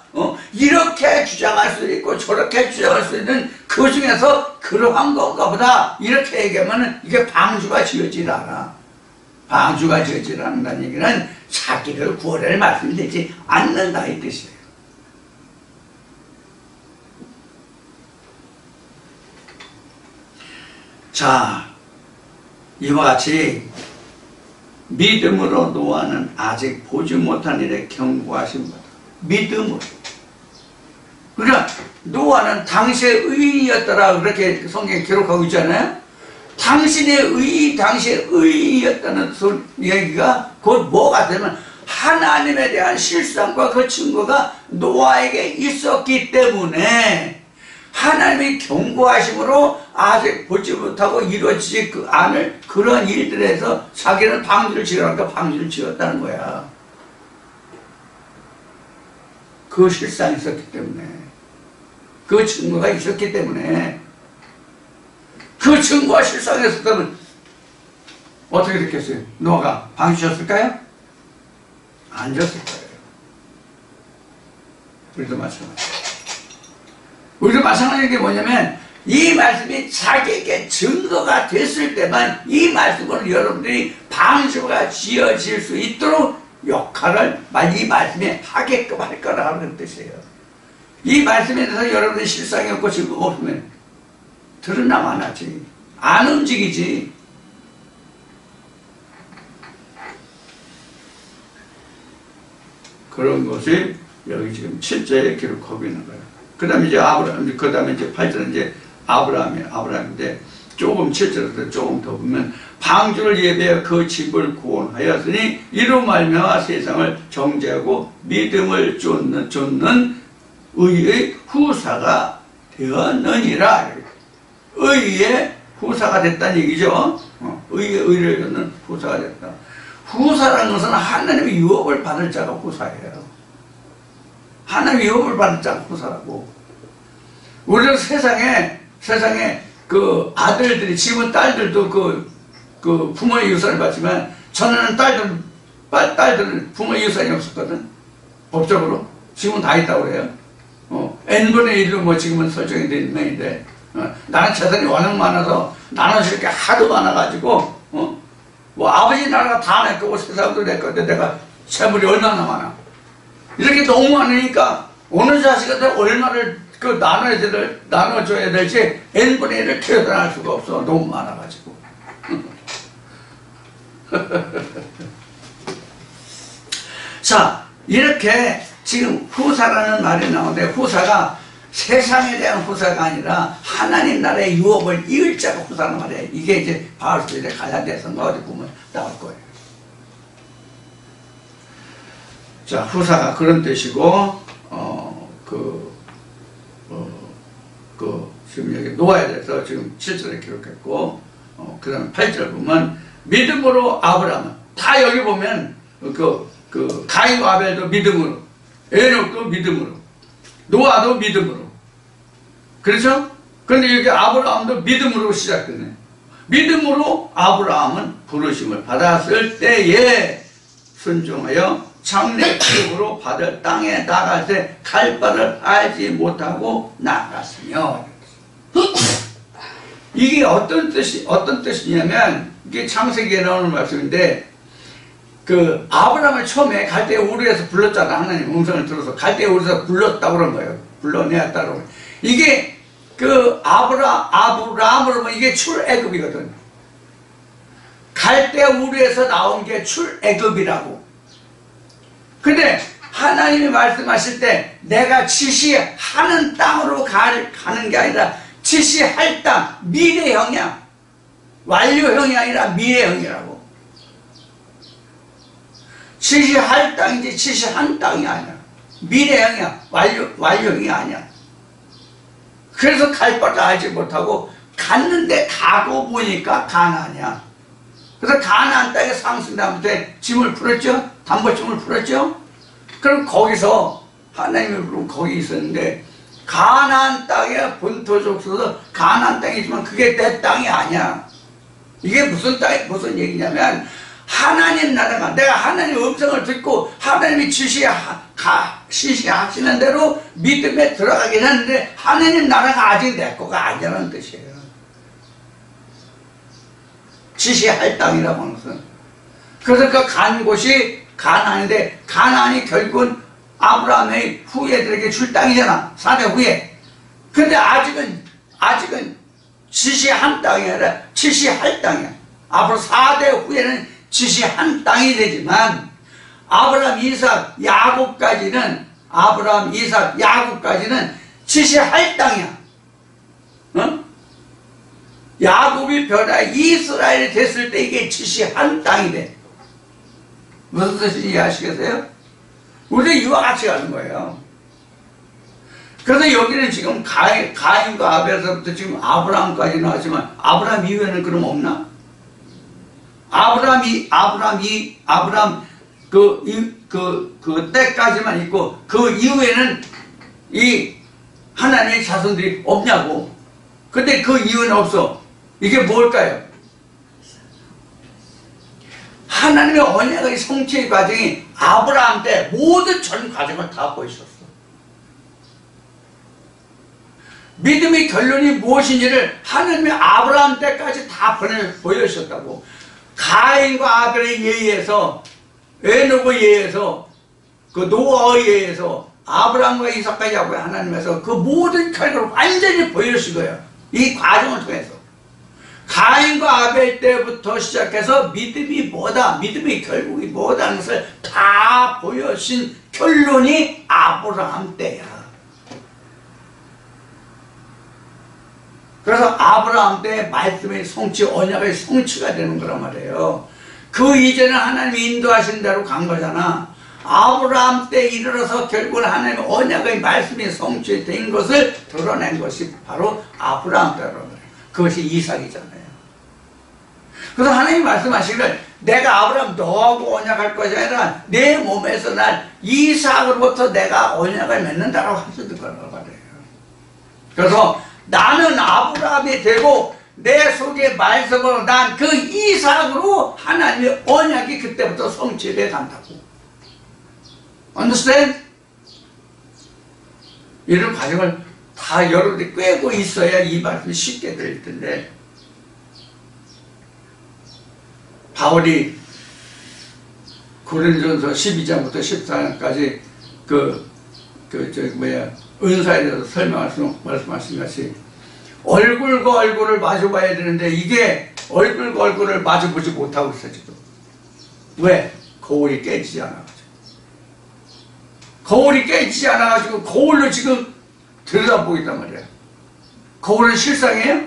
이렇게 주장할 수도 있고 저렇게 주장할 수 있는 그 중에서 그러한 건가 보다 이렇게 얘기하면 이게 방주가 지어지질 않아. 방주가 지어지질 않는다는 얘기는 자기를 구원할 말씀이 되지 않는다 이 뜻이에요. 자, 이와 같이 믿음으로 노아는 아직 보지 못한 일에 경고하신 거다. 믿음으로. 그러니까 노아는 당시의 의인이었더라 그렇게 성경에 기록하고 있잖아요. 당시의 의인이었다는 얘기가 곧 뭐가 되면 하나님에 대한 실상과 그 증거가 노아에게 있었기 때문에 하나님이 경고하심으로 아직 보지 못하고 이루어지지 않을 그런 일들에서 자기는 방주를 지으라니까 방주를 지었다는 거야. 그 실상이 있었기 때문에, 그 증거가 있었기 때문에, 그 증거와 실상이 있었다면 어떻게 됐겠어요? 노아가 방주 지었을까요? 안 지었을 거예요. 우리도 마찬가지예요. 우리도 마찬가지인 게 뭐냐면 이 말씀이 자기에게 증거가 됐을 때만 이 말씀으로 여러분들이 방주가 지어질 수 있도록 역할을 이 말씀에 하게끔 할 거라는 뜻이에요. 이 말씀에 대해서 여러분들이 실상이 없고 증거가 없으면 드러나만 하지 안 움직이지. 그런 것이 여기 지금 7절에 기록하고 있는 거예요. 그 다음에 이제 아브라함, 그 다음에 이제 8절은 이제 아브라함인데, 조금 7절에서 조금 더 보면, 방주를 예배하여 그 집을 구원하였으니, 이로 말미암아 세상을 정죄하고 믿음을 쫓는 의의 후사가 되었느니라. 의의 후사가 됐다는 얘기죠. 의를 쫓는 후사가 됐다. 후사라는 것은 하나님의 유업을 받을 자가 후사예요. 하나님의 유업을 받을 자가 후사라고. 우리는 세상에 그 아들들이, 지금 딸들도 그 부모의 유산을 받지만, 전에는 딸들은 부모의 유산이 없었거든. 법적으로. 지금은 다 있다고 그래요. n분의 1로 뭐 지금은 설정이 된 명인데, 나는 재산이 워낙 많아서, 나눠줄 게 하도 많아가지고, 뭐 아버지 나라가 다 내 거고 세상도 내 건데 내가 재물이 얼마나 많아. 이렇게 너무 많으니까 어느 자식한테 얼마를 나눠줘야 될지 n분의 1을 계산할 수가 없어. 너무 많아가지고. 자, 이렇게 지금 후사라는 말이 나오는데, 후사가 세상에 대한 후사가 아니라 하나님 나라의 유업을 이을 자가 후사란 말이에요. 이게 이제 바울서 갈라디아서 어디 보면 나올 거예요. 자, 후사가 그런 뜻이고, 지금 여기 노아에 대해서 지금 7절에 기록했고, 그 다음에 8절 보면, 믿음으로 아브라함은, 다 여기 보면, 가인과 아벨도 믿음으로, 에녹도 믿음으로, 노아도 믿음으로. 그렇죠? 그런데 여기 아브라함도 믿음으로 시작되네. 믿음으로 아브라함은 부르심을 받았을 때에 순종하여 장래 기업으로 받을 땅에 나갈 때 갈 바를 알지 못하고 나갔으며. 이게 어떤 뜻이냐면, 이게 창세기에 나오는 말씀인데, 그 아브라함을 처음에 갈대 우르에서 불렀잖아. 하나님 음성을 들어서 갈대 우르에서 불렀다고 그런 거예요. 불러내었다고 그런 거예요. 이게 그 아브라함으로 보면 이게 출애굽이거든. 갈대 우르에서 나온 게 출애굽이라고. 근데 하나님이 말씀하실 때 내가 지시하는 땅으로 가는 게 아니라 지시할 땅, 미래형이야. 완료형이 아니라 미래형이라고. 지시할 땅이지 지시한 땅이 아니야. 미래형이야. 완료형이 아니야. 그래서 갈 바를 알지 못하고 갔는데 가고 보니까 가나안이야. 그래서 가나안 땅에 상승자한테 짐을 풀었죠. 담보짐을 풀었죠. 그럼 거기서 하나님이 부르면 거기 있었는데, 가나안 땅에 본토족소서 가나안 땅이지만 그게 내 땅이 아니야. 이게 무슨 얘기냐면, 하나님 나라가, 내가 하나님 음성을 듣고 하나님이 지시하시는 대로 믿음에 들어가긴 했는데, 하나님 나라가 아직 내 거가 아니라는 뜻이에요. 지시할 땅이라고 하는 것은. 그래서 그 간 곳이 가나안인데, 가나안이 결국은 아브라함의 후예들에게 줄 땅이잖아. 4대 후예. 근데 아직은 지시한 땅이 아니라 지시할 땅이야. 앞으로 4대 후예는 지시한 땅이 되지만, 아브라함, 이삭, 야곱까지는 지시할 땅이야. 야곱이 변화 이스라엘이 됐을 때 이게 지시한 땅이 돼. 무슨 뜻인지 아시겠어요? 우리 이와 같이 가는 거예요. 그래서 여기는 지금 가인과 아벨에서부터 지금 아브라함까지 나왔지만, 아브라함 이후에는 그럼 없나? 아브라함 그 때까지만 있고, 그 이후에는 이 하나님의 자손들이 없냐고. 근데 그 이유는 없어. 이게 뭘까요? 하나님의 언약의 성취의 과정이 아브라함 때 모든 전 과정을 다 보여줬어. 믿음의 결론이 무엇인지를 하나님의 아브라함 때까지 다 보여주셨다고. 가인과 아벨의 예에서, 에녹의 예에서, 그 노아의 예에서, 아브라함과 이삭과 야곱의 하나님에서 그 모든 결과를 완전히 보여주신 거예요. 이 과정을 통해서. 가인과 아벨 때부터 시작해서 믿음이 뭐다, 믿음의 결국이 뭐다는 것을 다 보여주신 결론이 아브라함 때야. 그래서 아브라함 때 말씀의 성취, 언약의 성취가 되는 거란 말이에요. 그 이전에 하나님이 인도하신 대로 간 거잖아. 아브라함 때 이르러서 결국은 하나님의 언약의 말씀이 성취된 것을 드러낸 것이 바로 아브라함 때라는 거예요. 그것이 이삭이잖아요. 그래서 하나님이 말씀하시기를 내가 아브라함 너하고 언약할 것이 아니라 내 몸에서 난 이삭으로부터 내가 언약을 맺는다라고 하시는 거란 말이에요. 그래서 나는 아브라함이 되고 내 속에 말씀으로 난 그 이삭으로 하나님의 언약이 그때부터 성취돼 간다고. Understand? 이런 과정을 다 여러분들이 꿰고 있어야 이 말씀이 쉽게 들릴 텐데, 바울이 고린도전서 12장부터 14장까지 은사에 대해서 말씀하신 것이 얼굴과 얼굴을 마주봐야 되는데 이게 얼굴과 얼굴을 마주보지 못하고 있어 지금. 왜? 거울이 깨지지 않아가지고. 거울이 깨지지 않아가지고 거울로 지금 들여다보고 있단 말이야. 거울은 실상이에요?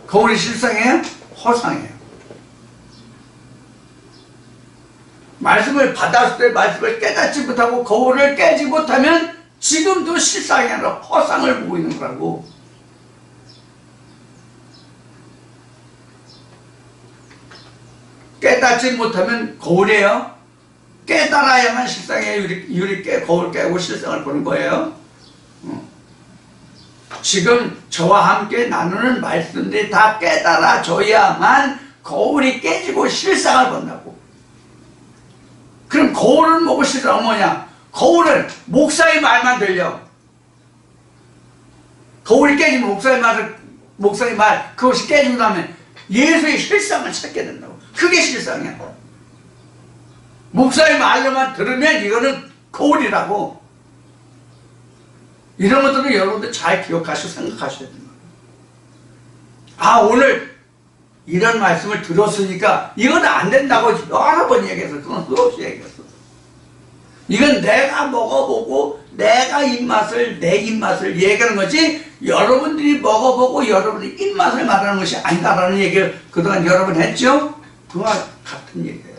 거울이 실상이에요? 허상이에요. 말씀을 받았을 때 말씀을 깨닫지 못하고 거울을 깨지 못하면 지금도 실상이 아니라 허상을 보고 있는 거라고. 깨닫지 못하면 거울이에요. 깨달아야만 실상이에요. 유리 깨, 거울 깨고 실상을 보는 거예요. 지금 저와 함께 나누는 말씀들이 다 깨달아져야만 거울이 깨지고 실상을 본다고. 그럼 거울은 뭐고 실상은 뭐냐? 거울은 목사의 말만 들려. 거울이 깨지면 목사의 말 그것이 깨지고 나면 예수의 실상을 찾게 된다고. 그게 실상이야. 목사의 말로만 들으면 이거는 거울이라고. 이런 것들은 여러분들 잘 기억하시고 생각하셔야 됩니다. 아, 오늘 이런 말씀을 들었으니까 이건 안 된다고 여러 번 얘기해서 그건 수없이 얘기했어. 이건 내가 먹어보고 내가 내 입맛을 얘기하는 거지 여러분들이 먹어보고 여러분들이 입맛을 말하는 것이 아니다라는 얘기를 그동안 여러 번 했죠? 그와 같은 얘기예요.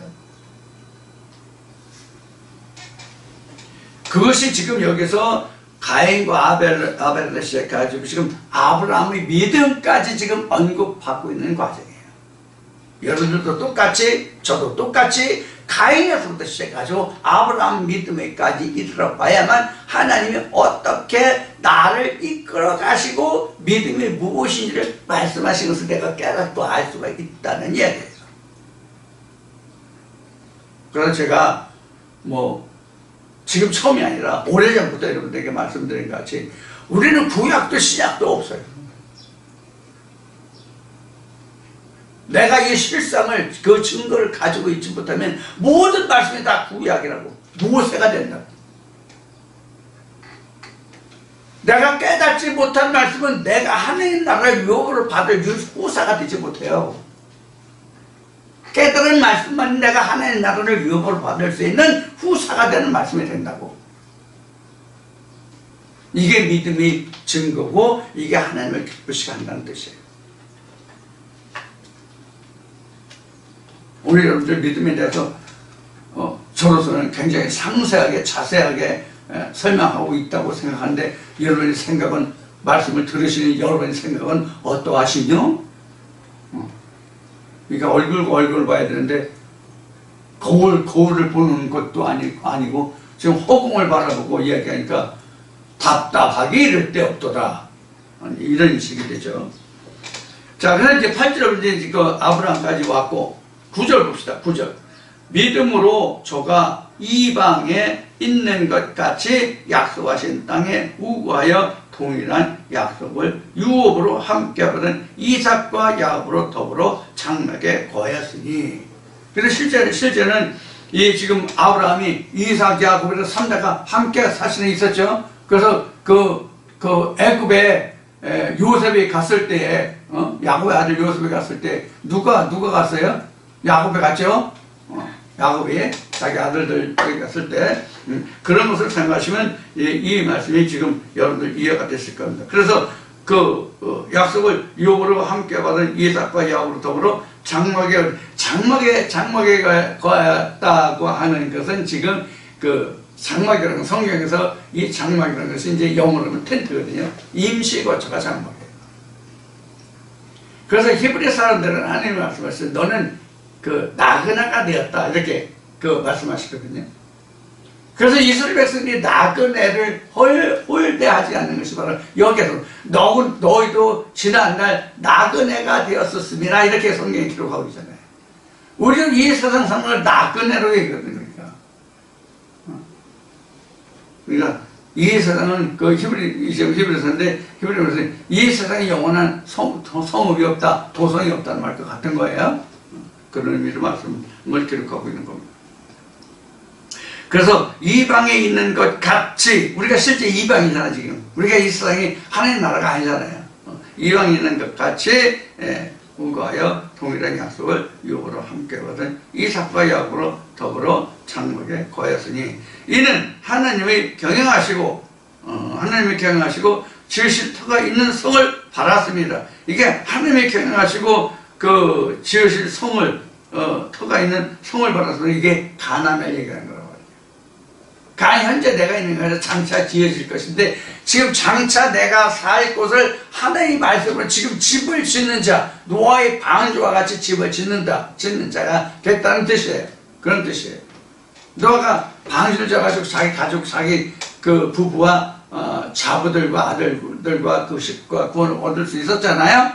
그것이 지금 여기서 가인과 아벨을 시작해가지고 지금 아브라함의 믿음까지 지금 언급하고 있는 과정이에요. 여러분들도 똑같이 저도 똑같이 가인에서부터 시작해가지고 아브라함 믿음에까지 이르러 봐야만 하나님이 어떻게 나를 이끌어 가시고 믿음이 무엇인지를 말씀하신 것을 내가 깨닫고 알 수가 있다는 이야기예요. 그래서 제가 지금 처음이 아니라 오래전부터 여러분들에게 말씀드린 것 같이 우리는 구약도 신약도 없어요. 내가 이 실상을 그 증거를 가지고 있지 못하면 모든 말씀이 다 구약이라고 모세가 된다고. 내가 깨닫지 못한 말씀은 내가 하나님 나라의 유업을 받을 후사가 되지 못해요. 깨달은 말씀만 내가 하나님 나라를 유업을 받을 수 있는 후사가 되는 말씀이 된다고. 이게 믿음의 증거고 이게 하나님을 기쁘시게 한다는 뜻이에요. 우리 여러분들 믿음에 대해서 저로서는 굉장히 상세하게 자세하게 설명하고 있다고 생각하는데 여러분의 생각은 말씀을 들으시는 여러분의 생각은 어떠하시뇨? 그러니까 얼굴과 얼굴을 봐야 되는데 거울을 보는 것도 아니고 지금 허공을 바라보고 이야기하니까 답답하게 이럴 데 없더라. 이런 식이 되죠. 자, 그래서 이제 8절로 이제 아브라함까지 왔고 9절 봅시다. 9절. 믿음으로 저가 이방에 있는 것 같이 약속하신 땅에 우구하여 동일한 약속을 유업으로 함께 받은 이삭과 야곱으로 더불어 장막에 거하였으니. 그래서 실제는 이 지금 아브라함이 이삭, 야곱이라 3자가 함께 사실은 있었죠. 그래서 그 애굽에 요셉이 갔을 때에 야곱의 아들 요셉이 갔을 때 누가 갔어요? 야곱이 갔죠. 야곱이 자기 아들들 갔을 때 그런 것을 생각하시면 이 말씀이 지금 여러분들 이해가 됐을 겁니다. 그래서 약속을 유업으로 함께 받은 이삭과 야곱으로 더불어 장막에 거했다고 하는 것은 지금 장막이라는 건 성경에서 이 장막이라는 것이 이제 영어로 하면 텐트거든요. 임시 거처가 장막이에요. 그래서 히브리 사람들은 하나님이 말씀하셨어요. 너는 나그네가 되었다. 이렇게 말씀하시거든요. 그래서 이스라엘 백성들이 나그네를 홀대하지 않는 것이 바로 여기에서 너희도 지난날 나그네가 되었었습니다. 이렇게 성경이 기록하고 있잖아요. 우리는 이 세상 사는 걸 나그네로 얘기하거든요. 그러니까 이 세상은 히브리서인데 히브리서는 이 세상에 영원한 성읍이 없다, 도성이 없다는 말과 같은 거예요. 그런 의미로 말씀을 기록하고 있는 겁니다. 그래서 이방에 있는 것 같이 우리가 실제 이방이잖아 지금. 우리가 이 세상이 하나님 나라가 아니잖아요. 이방에 있는 것 같이 우거하여 동일한 약속을 유업으로 함께 받은 이삭과 야곱으로 더불어 장막에 거했으니 이는 하나님이 경영하시고 지으실 터가 있는 성을 바랐습니다. 이게 하나님이 경영하시고 지으실 성을 터가 있는 성을 바랐으면 이게 가나안을 얘기하는 거라고. 현재 내가 있는 곳에서 장차 지어질 것인데 지금 장차 내가 살 곳을 하나님의 말씀으로 지금 집을 짓는 자, 노아의 방주와 같이 집을 짓는 자가 됐다는 뜻이에요. 그런 뜻이에요. 노아가 방주를 져가지고 자기 가족, 자기 부부와 자부들과 아들들과 식구와 구원을 얻을 수 있었잖아요.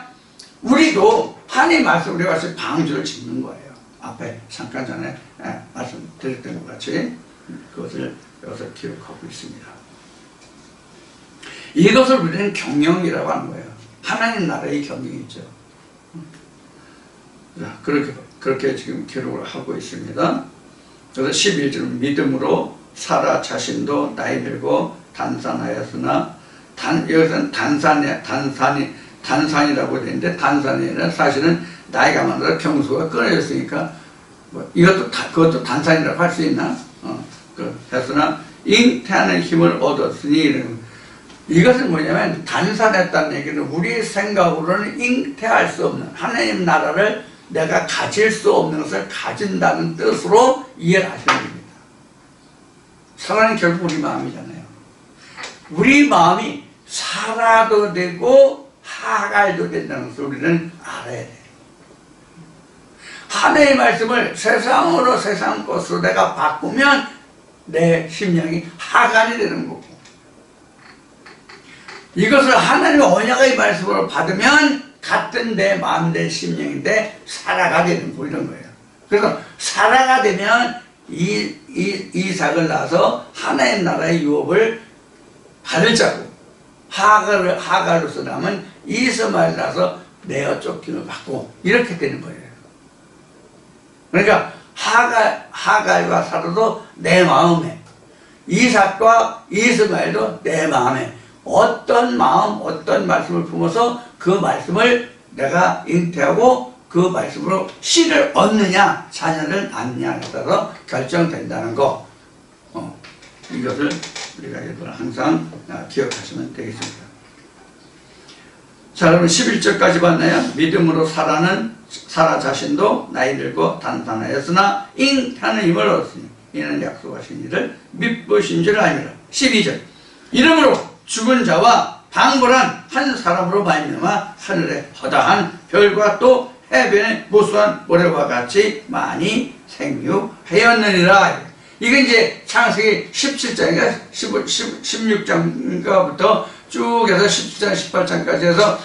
우리도 하나님의 말씀으로 와서 방주를 짓는 거예요. 앞에 잠깐 전에 말씀드렸던 것 같이 그것을 여기서 기록하고 있습니다. 이것을 우리는 경영이라고 하는 거예요. 하나님 나라의 경영이죠. 그렇게 지금 기록을 하고 있습니다. 그래서 11절 믿음으로 사라 자신도 나이 들고 단산하였으나 여기서는 단산이라고 되어 있는데 단산에는 사실은 나이가 많아서 경수가 끊어졌으니까 그것도 단산이라고 할 수 있나? 했으나 잉태하는 힘을 얻었으니 이것은 뭐냐면 단산했다는 얘기는 우리 생각으로는 잉태할 수 없는 하나님 나라를 내가 가질 수 없는 것을 가진다는 뜻으로 이해를 하시는 겁니다. 사랑은 결국 우리 마음이잖아요. 우리 마음이 사라도 되고 하갈도 된다는 것을 우리는 알아야 돼요. 하나님의 말씀을 세상 것으로 내가 바꾸면 내 심령이 하갈이 되는 거고 이것을 하나님의 언약의 말씀으로 받으면 같은 내 마음, 내 심령인데 사라가 되는 거 이런 거예요. 그래서 사라가 되면 이삭을 낳아서 하나님 나라의 유업을 받을 자고 하갈로서 남은 이스마엘을 낳아서 내어 쫓김을 받고 이렇게 되는 거예요. 그러니까 하갈과 사라도 내 마음에 이삭과 이스마엘도 내 마음에 어떤 마음 어떤 말씀을 품어서 그 말씀을 내가 잉태하고 그 말씀으로 씨를 얻느냐 자녀를 낳느냐에 따라서 결정된다는 거 이것을 우리가 항상 기억하시면 되겠습니다. 자, 여러분 11절까지 봤나요? 믿음으로 사라 자신도 나이 들고 단단하였으나 잉태하는 힘을 얻었으니 이는 약속하신 이를 믿으신 줄 아니라. 12절 이러므로 죽은 자와 방불한 한 사람으로 말미암아 하늘의 허다한 별과 또 해변의 무수한 모래와 같이 많이 생육하였느니라. 이게 이제 창세기 17장인가 16장부터 쭉 해서 17장 18장까지 해서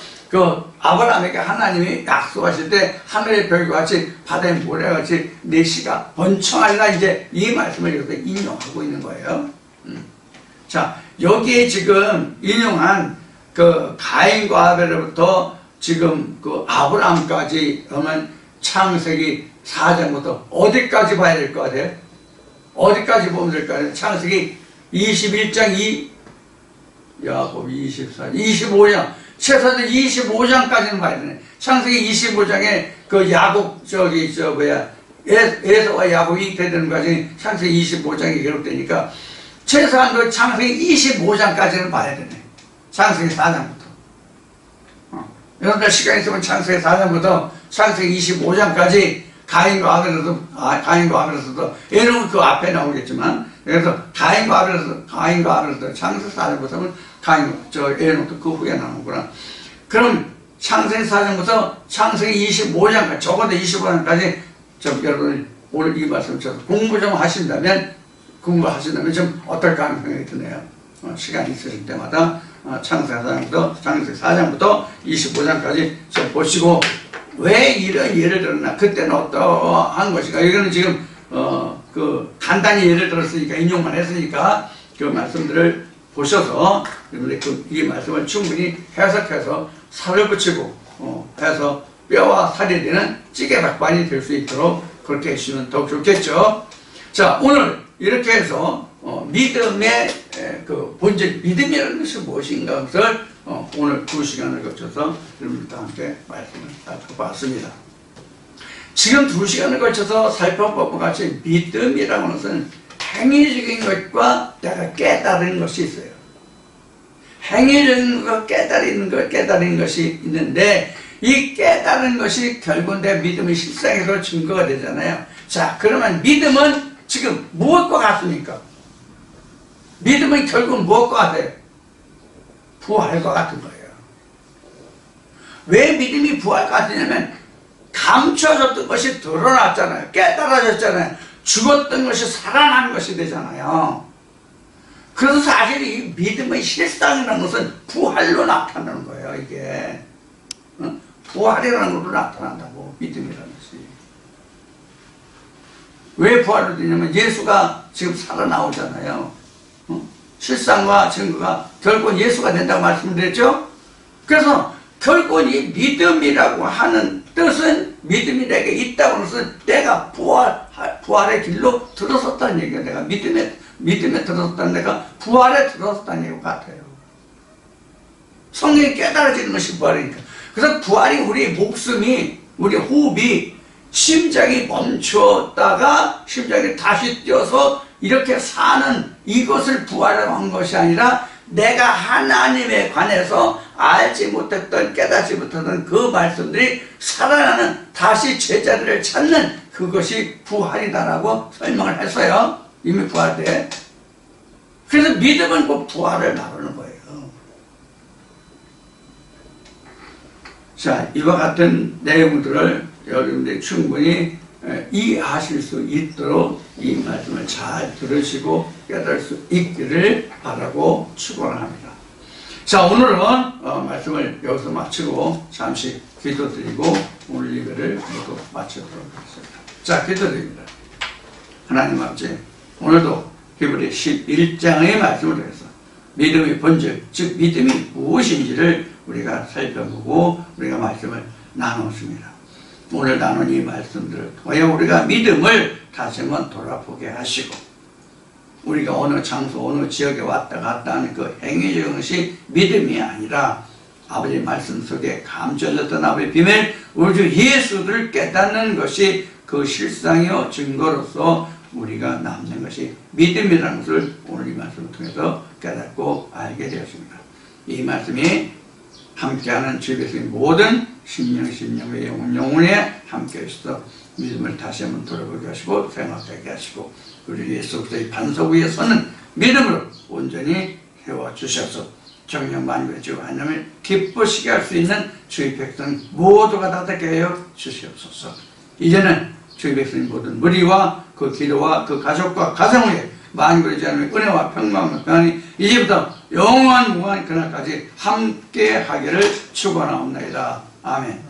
아브라함에게 하나님이 약속하실 때 하늘의 별과 같이 바다의 모래와 같이 내 씨가 번창하리라 이제 이 말씀을 여기서 인용하고 있는 거예요. 자, 여기에 지금 인용한 가인과 아벨로부터 지금 아브라함까지 그러면 창세기 4장부터 어디까지 봐야 될 것 같아요? 어디까지 보면 될까요? 창세기 21장 야곱 24, 25장 최소한 25장까지는 봐야 되네. 창세기 25장에 야곱 에서와 야곱이 잉태되는 과정이 창세기 25장에 기록되니까 최소한 창세기 25장까지는 봐야 되네. 창세기 4장부터. 여러분들 시간 있으면 창세기 4장부터 창세기 25장까지 가인과 아벨에서도 얘는 그 앞에 나오겠지만, 그래서 가인과 아벨에서 창세기 4장부터는 에녹도 그 후에 나오구나. 그럼 창세기 4장부터 창세기 25장까지, 적어도 25장까지 여러분 오늘 이 말씀을 공부 좀 하신다면 좀 어떨까 하는 생각이 드네요. 시간이 있으실 때마다 창세기 4장부터 25장까지 좀 보시고, 왜 이런 예를 들었나, 그때는 어떠한 것인가, 이거는 지금 그 간단히 예를 들었으니까, 인용만 했으니까 그 말씀들을 보셔서 여러분들 이 말씀을 충분히 해석해서 살을 붙이고 해서 뼈와 살이 되는 찌개박반이 될 수 있도록 그렇게 해주시면 더욱 좋겠죠. 자, 오늘 이렇게 해서 믿음의 그 본질, 믿음이라는 것이 무엇인가 것을 오늘 2시간을 거쳐서 여러분들과 함께 말씀을 살펴봤습니다. 지금 2시간을 거쳐서 살펴본 것 같이 믿음이라는 것은 행위적인 것과 내가 깨달은 것이 있어요. 행위적인 것과 깨달은 것이 있는데, 이 깨달은 것이 결국 내 믿음의 실상에서 증거가 되잖아요. 자, 그러면 믿음은 지금 무엇과 같습니까? 믿음은 결국 무엇과 같아요? 부활과 같은 거예요. 왜 믿음이 부활과 같으냐면, 감춰졌던 것이 드러났잖아요. 깨달아졌잖아요. 죽었던 것이 살아난 것이 되잖아요. 그래서 사실 이 믿음의 실상이라는 것은 부활로 나타나는 거예요. 이게 부활이라는 것으로 나타난다고, 믿음이라는 것이. 왜 부활로 되냐면 예수가 지금 살아나오잖아요. 실상과 증거가 결국 예수가 된다고 말씀드렸죠. 그래서 결국 이 믿음이라고 하는 뜻은, 믿음이 내게 있다고 하는 것은 내가 부활의 길로 들어섰다는 얘기가, 내가 믿음에 들어섰다는, 내가 부활에 들어섰다는 얘기가 같아요. 성경이 깨달아지는 것이 부활이니까. 그래서 부활이 우리 목숨이, 우리 호흡이, 심장이 멈추었다가 심장이 다시 뛰어서 이렇게 사는 이것을 부활이라고 한 것이 아니라, 내가 하나님에 관해서 알지 못했던, 깨닫지 못했던 그 말씀들이 살아나는, 다시 제자들을 찾는 그것이 부활이다라고 설명을 했어요. 이미 부활 때. 그래서 믿음은 꼭 부활을 말하는 거예요. 자, 이와 같은 내용들을 여러분들이 충분히 이해하실 수 있도록 이 말씀을 잘 들으시고 깨달을 수 있기를 바라고 축원합니다. 자, 오늘은 말씀을 여기서 마치고 잠시 기도드리고 오늘 예배를 모두 마치도록 하겠습니다. 자, 기도드립니다. 하나님 아버지, 오늘도 히브리 11장의 말씀을 통해서 믿음의 본질, 즉 믿음이 무엇인지를 우리가 살펴보고 우리가 말씀을 나눴습니다. 오늘 나눈 이 말씀들을 통해 우리가 믿음을 다시 한번 돌아보게 하시고, 우리가 어느 장소, 어느 지역에 왔다 갔다 하는 그 행위적인 것이 믿음이 아니라 아버지 말씀 속에 감춰졌던 아버지 비밀, 우리 주 예수를 깨닫는 것이 그 실상이요 증거로서 우리가 남는 것이 믿음이라는 것을 오늘 이 말씀을 통해서 깨닫고 알게 되었습니다. 이 말씀이 함께하는 주의 백성의 모든 심령의 영혼에 함께 하셔서 믿음을 다시 한번 돌아보게 하시고 생각하게 하시고, 우리 예수 그리스도의 반석 위에 서는 믿음으로 온전히 세워주셔서 정령 만유의 주 하나님을 기쁘시게 할 수 있는 주의 백성 모두가 다 되게 하여 주시옵소서. 이제는 주의 백성의 모든 무리와 그 기도와 그 가족과 가정 위에 만군의 하나님의 은혜와 평강과 평안이 이제부터 영원한 무한 그날까지 함께 하기를 축원하옵나이다. 아멘.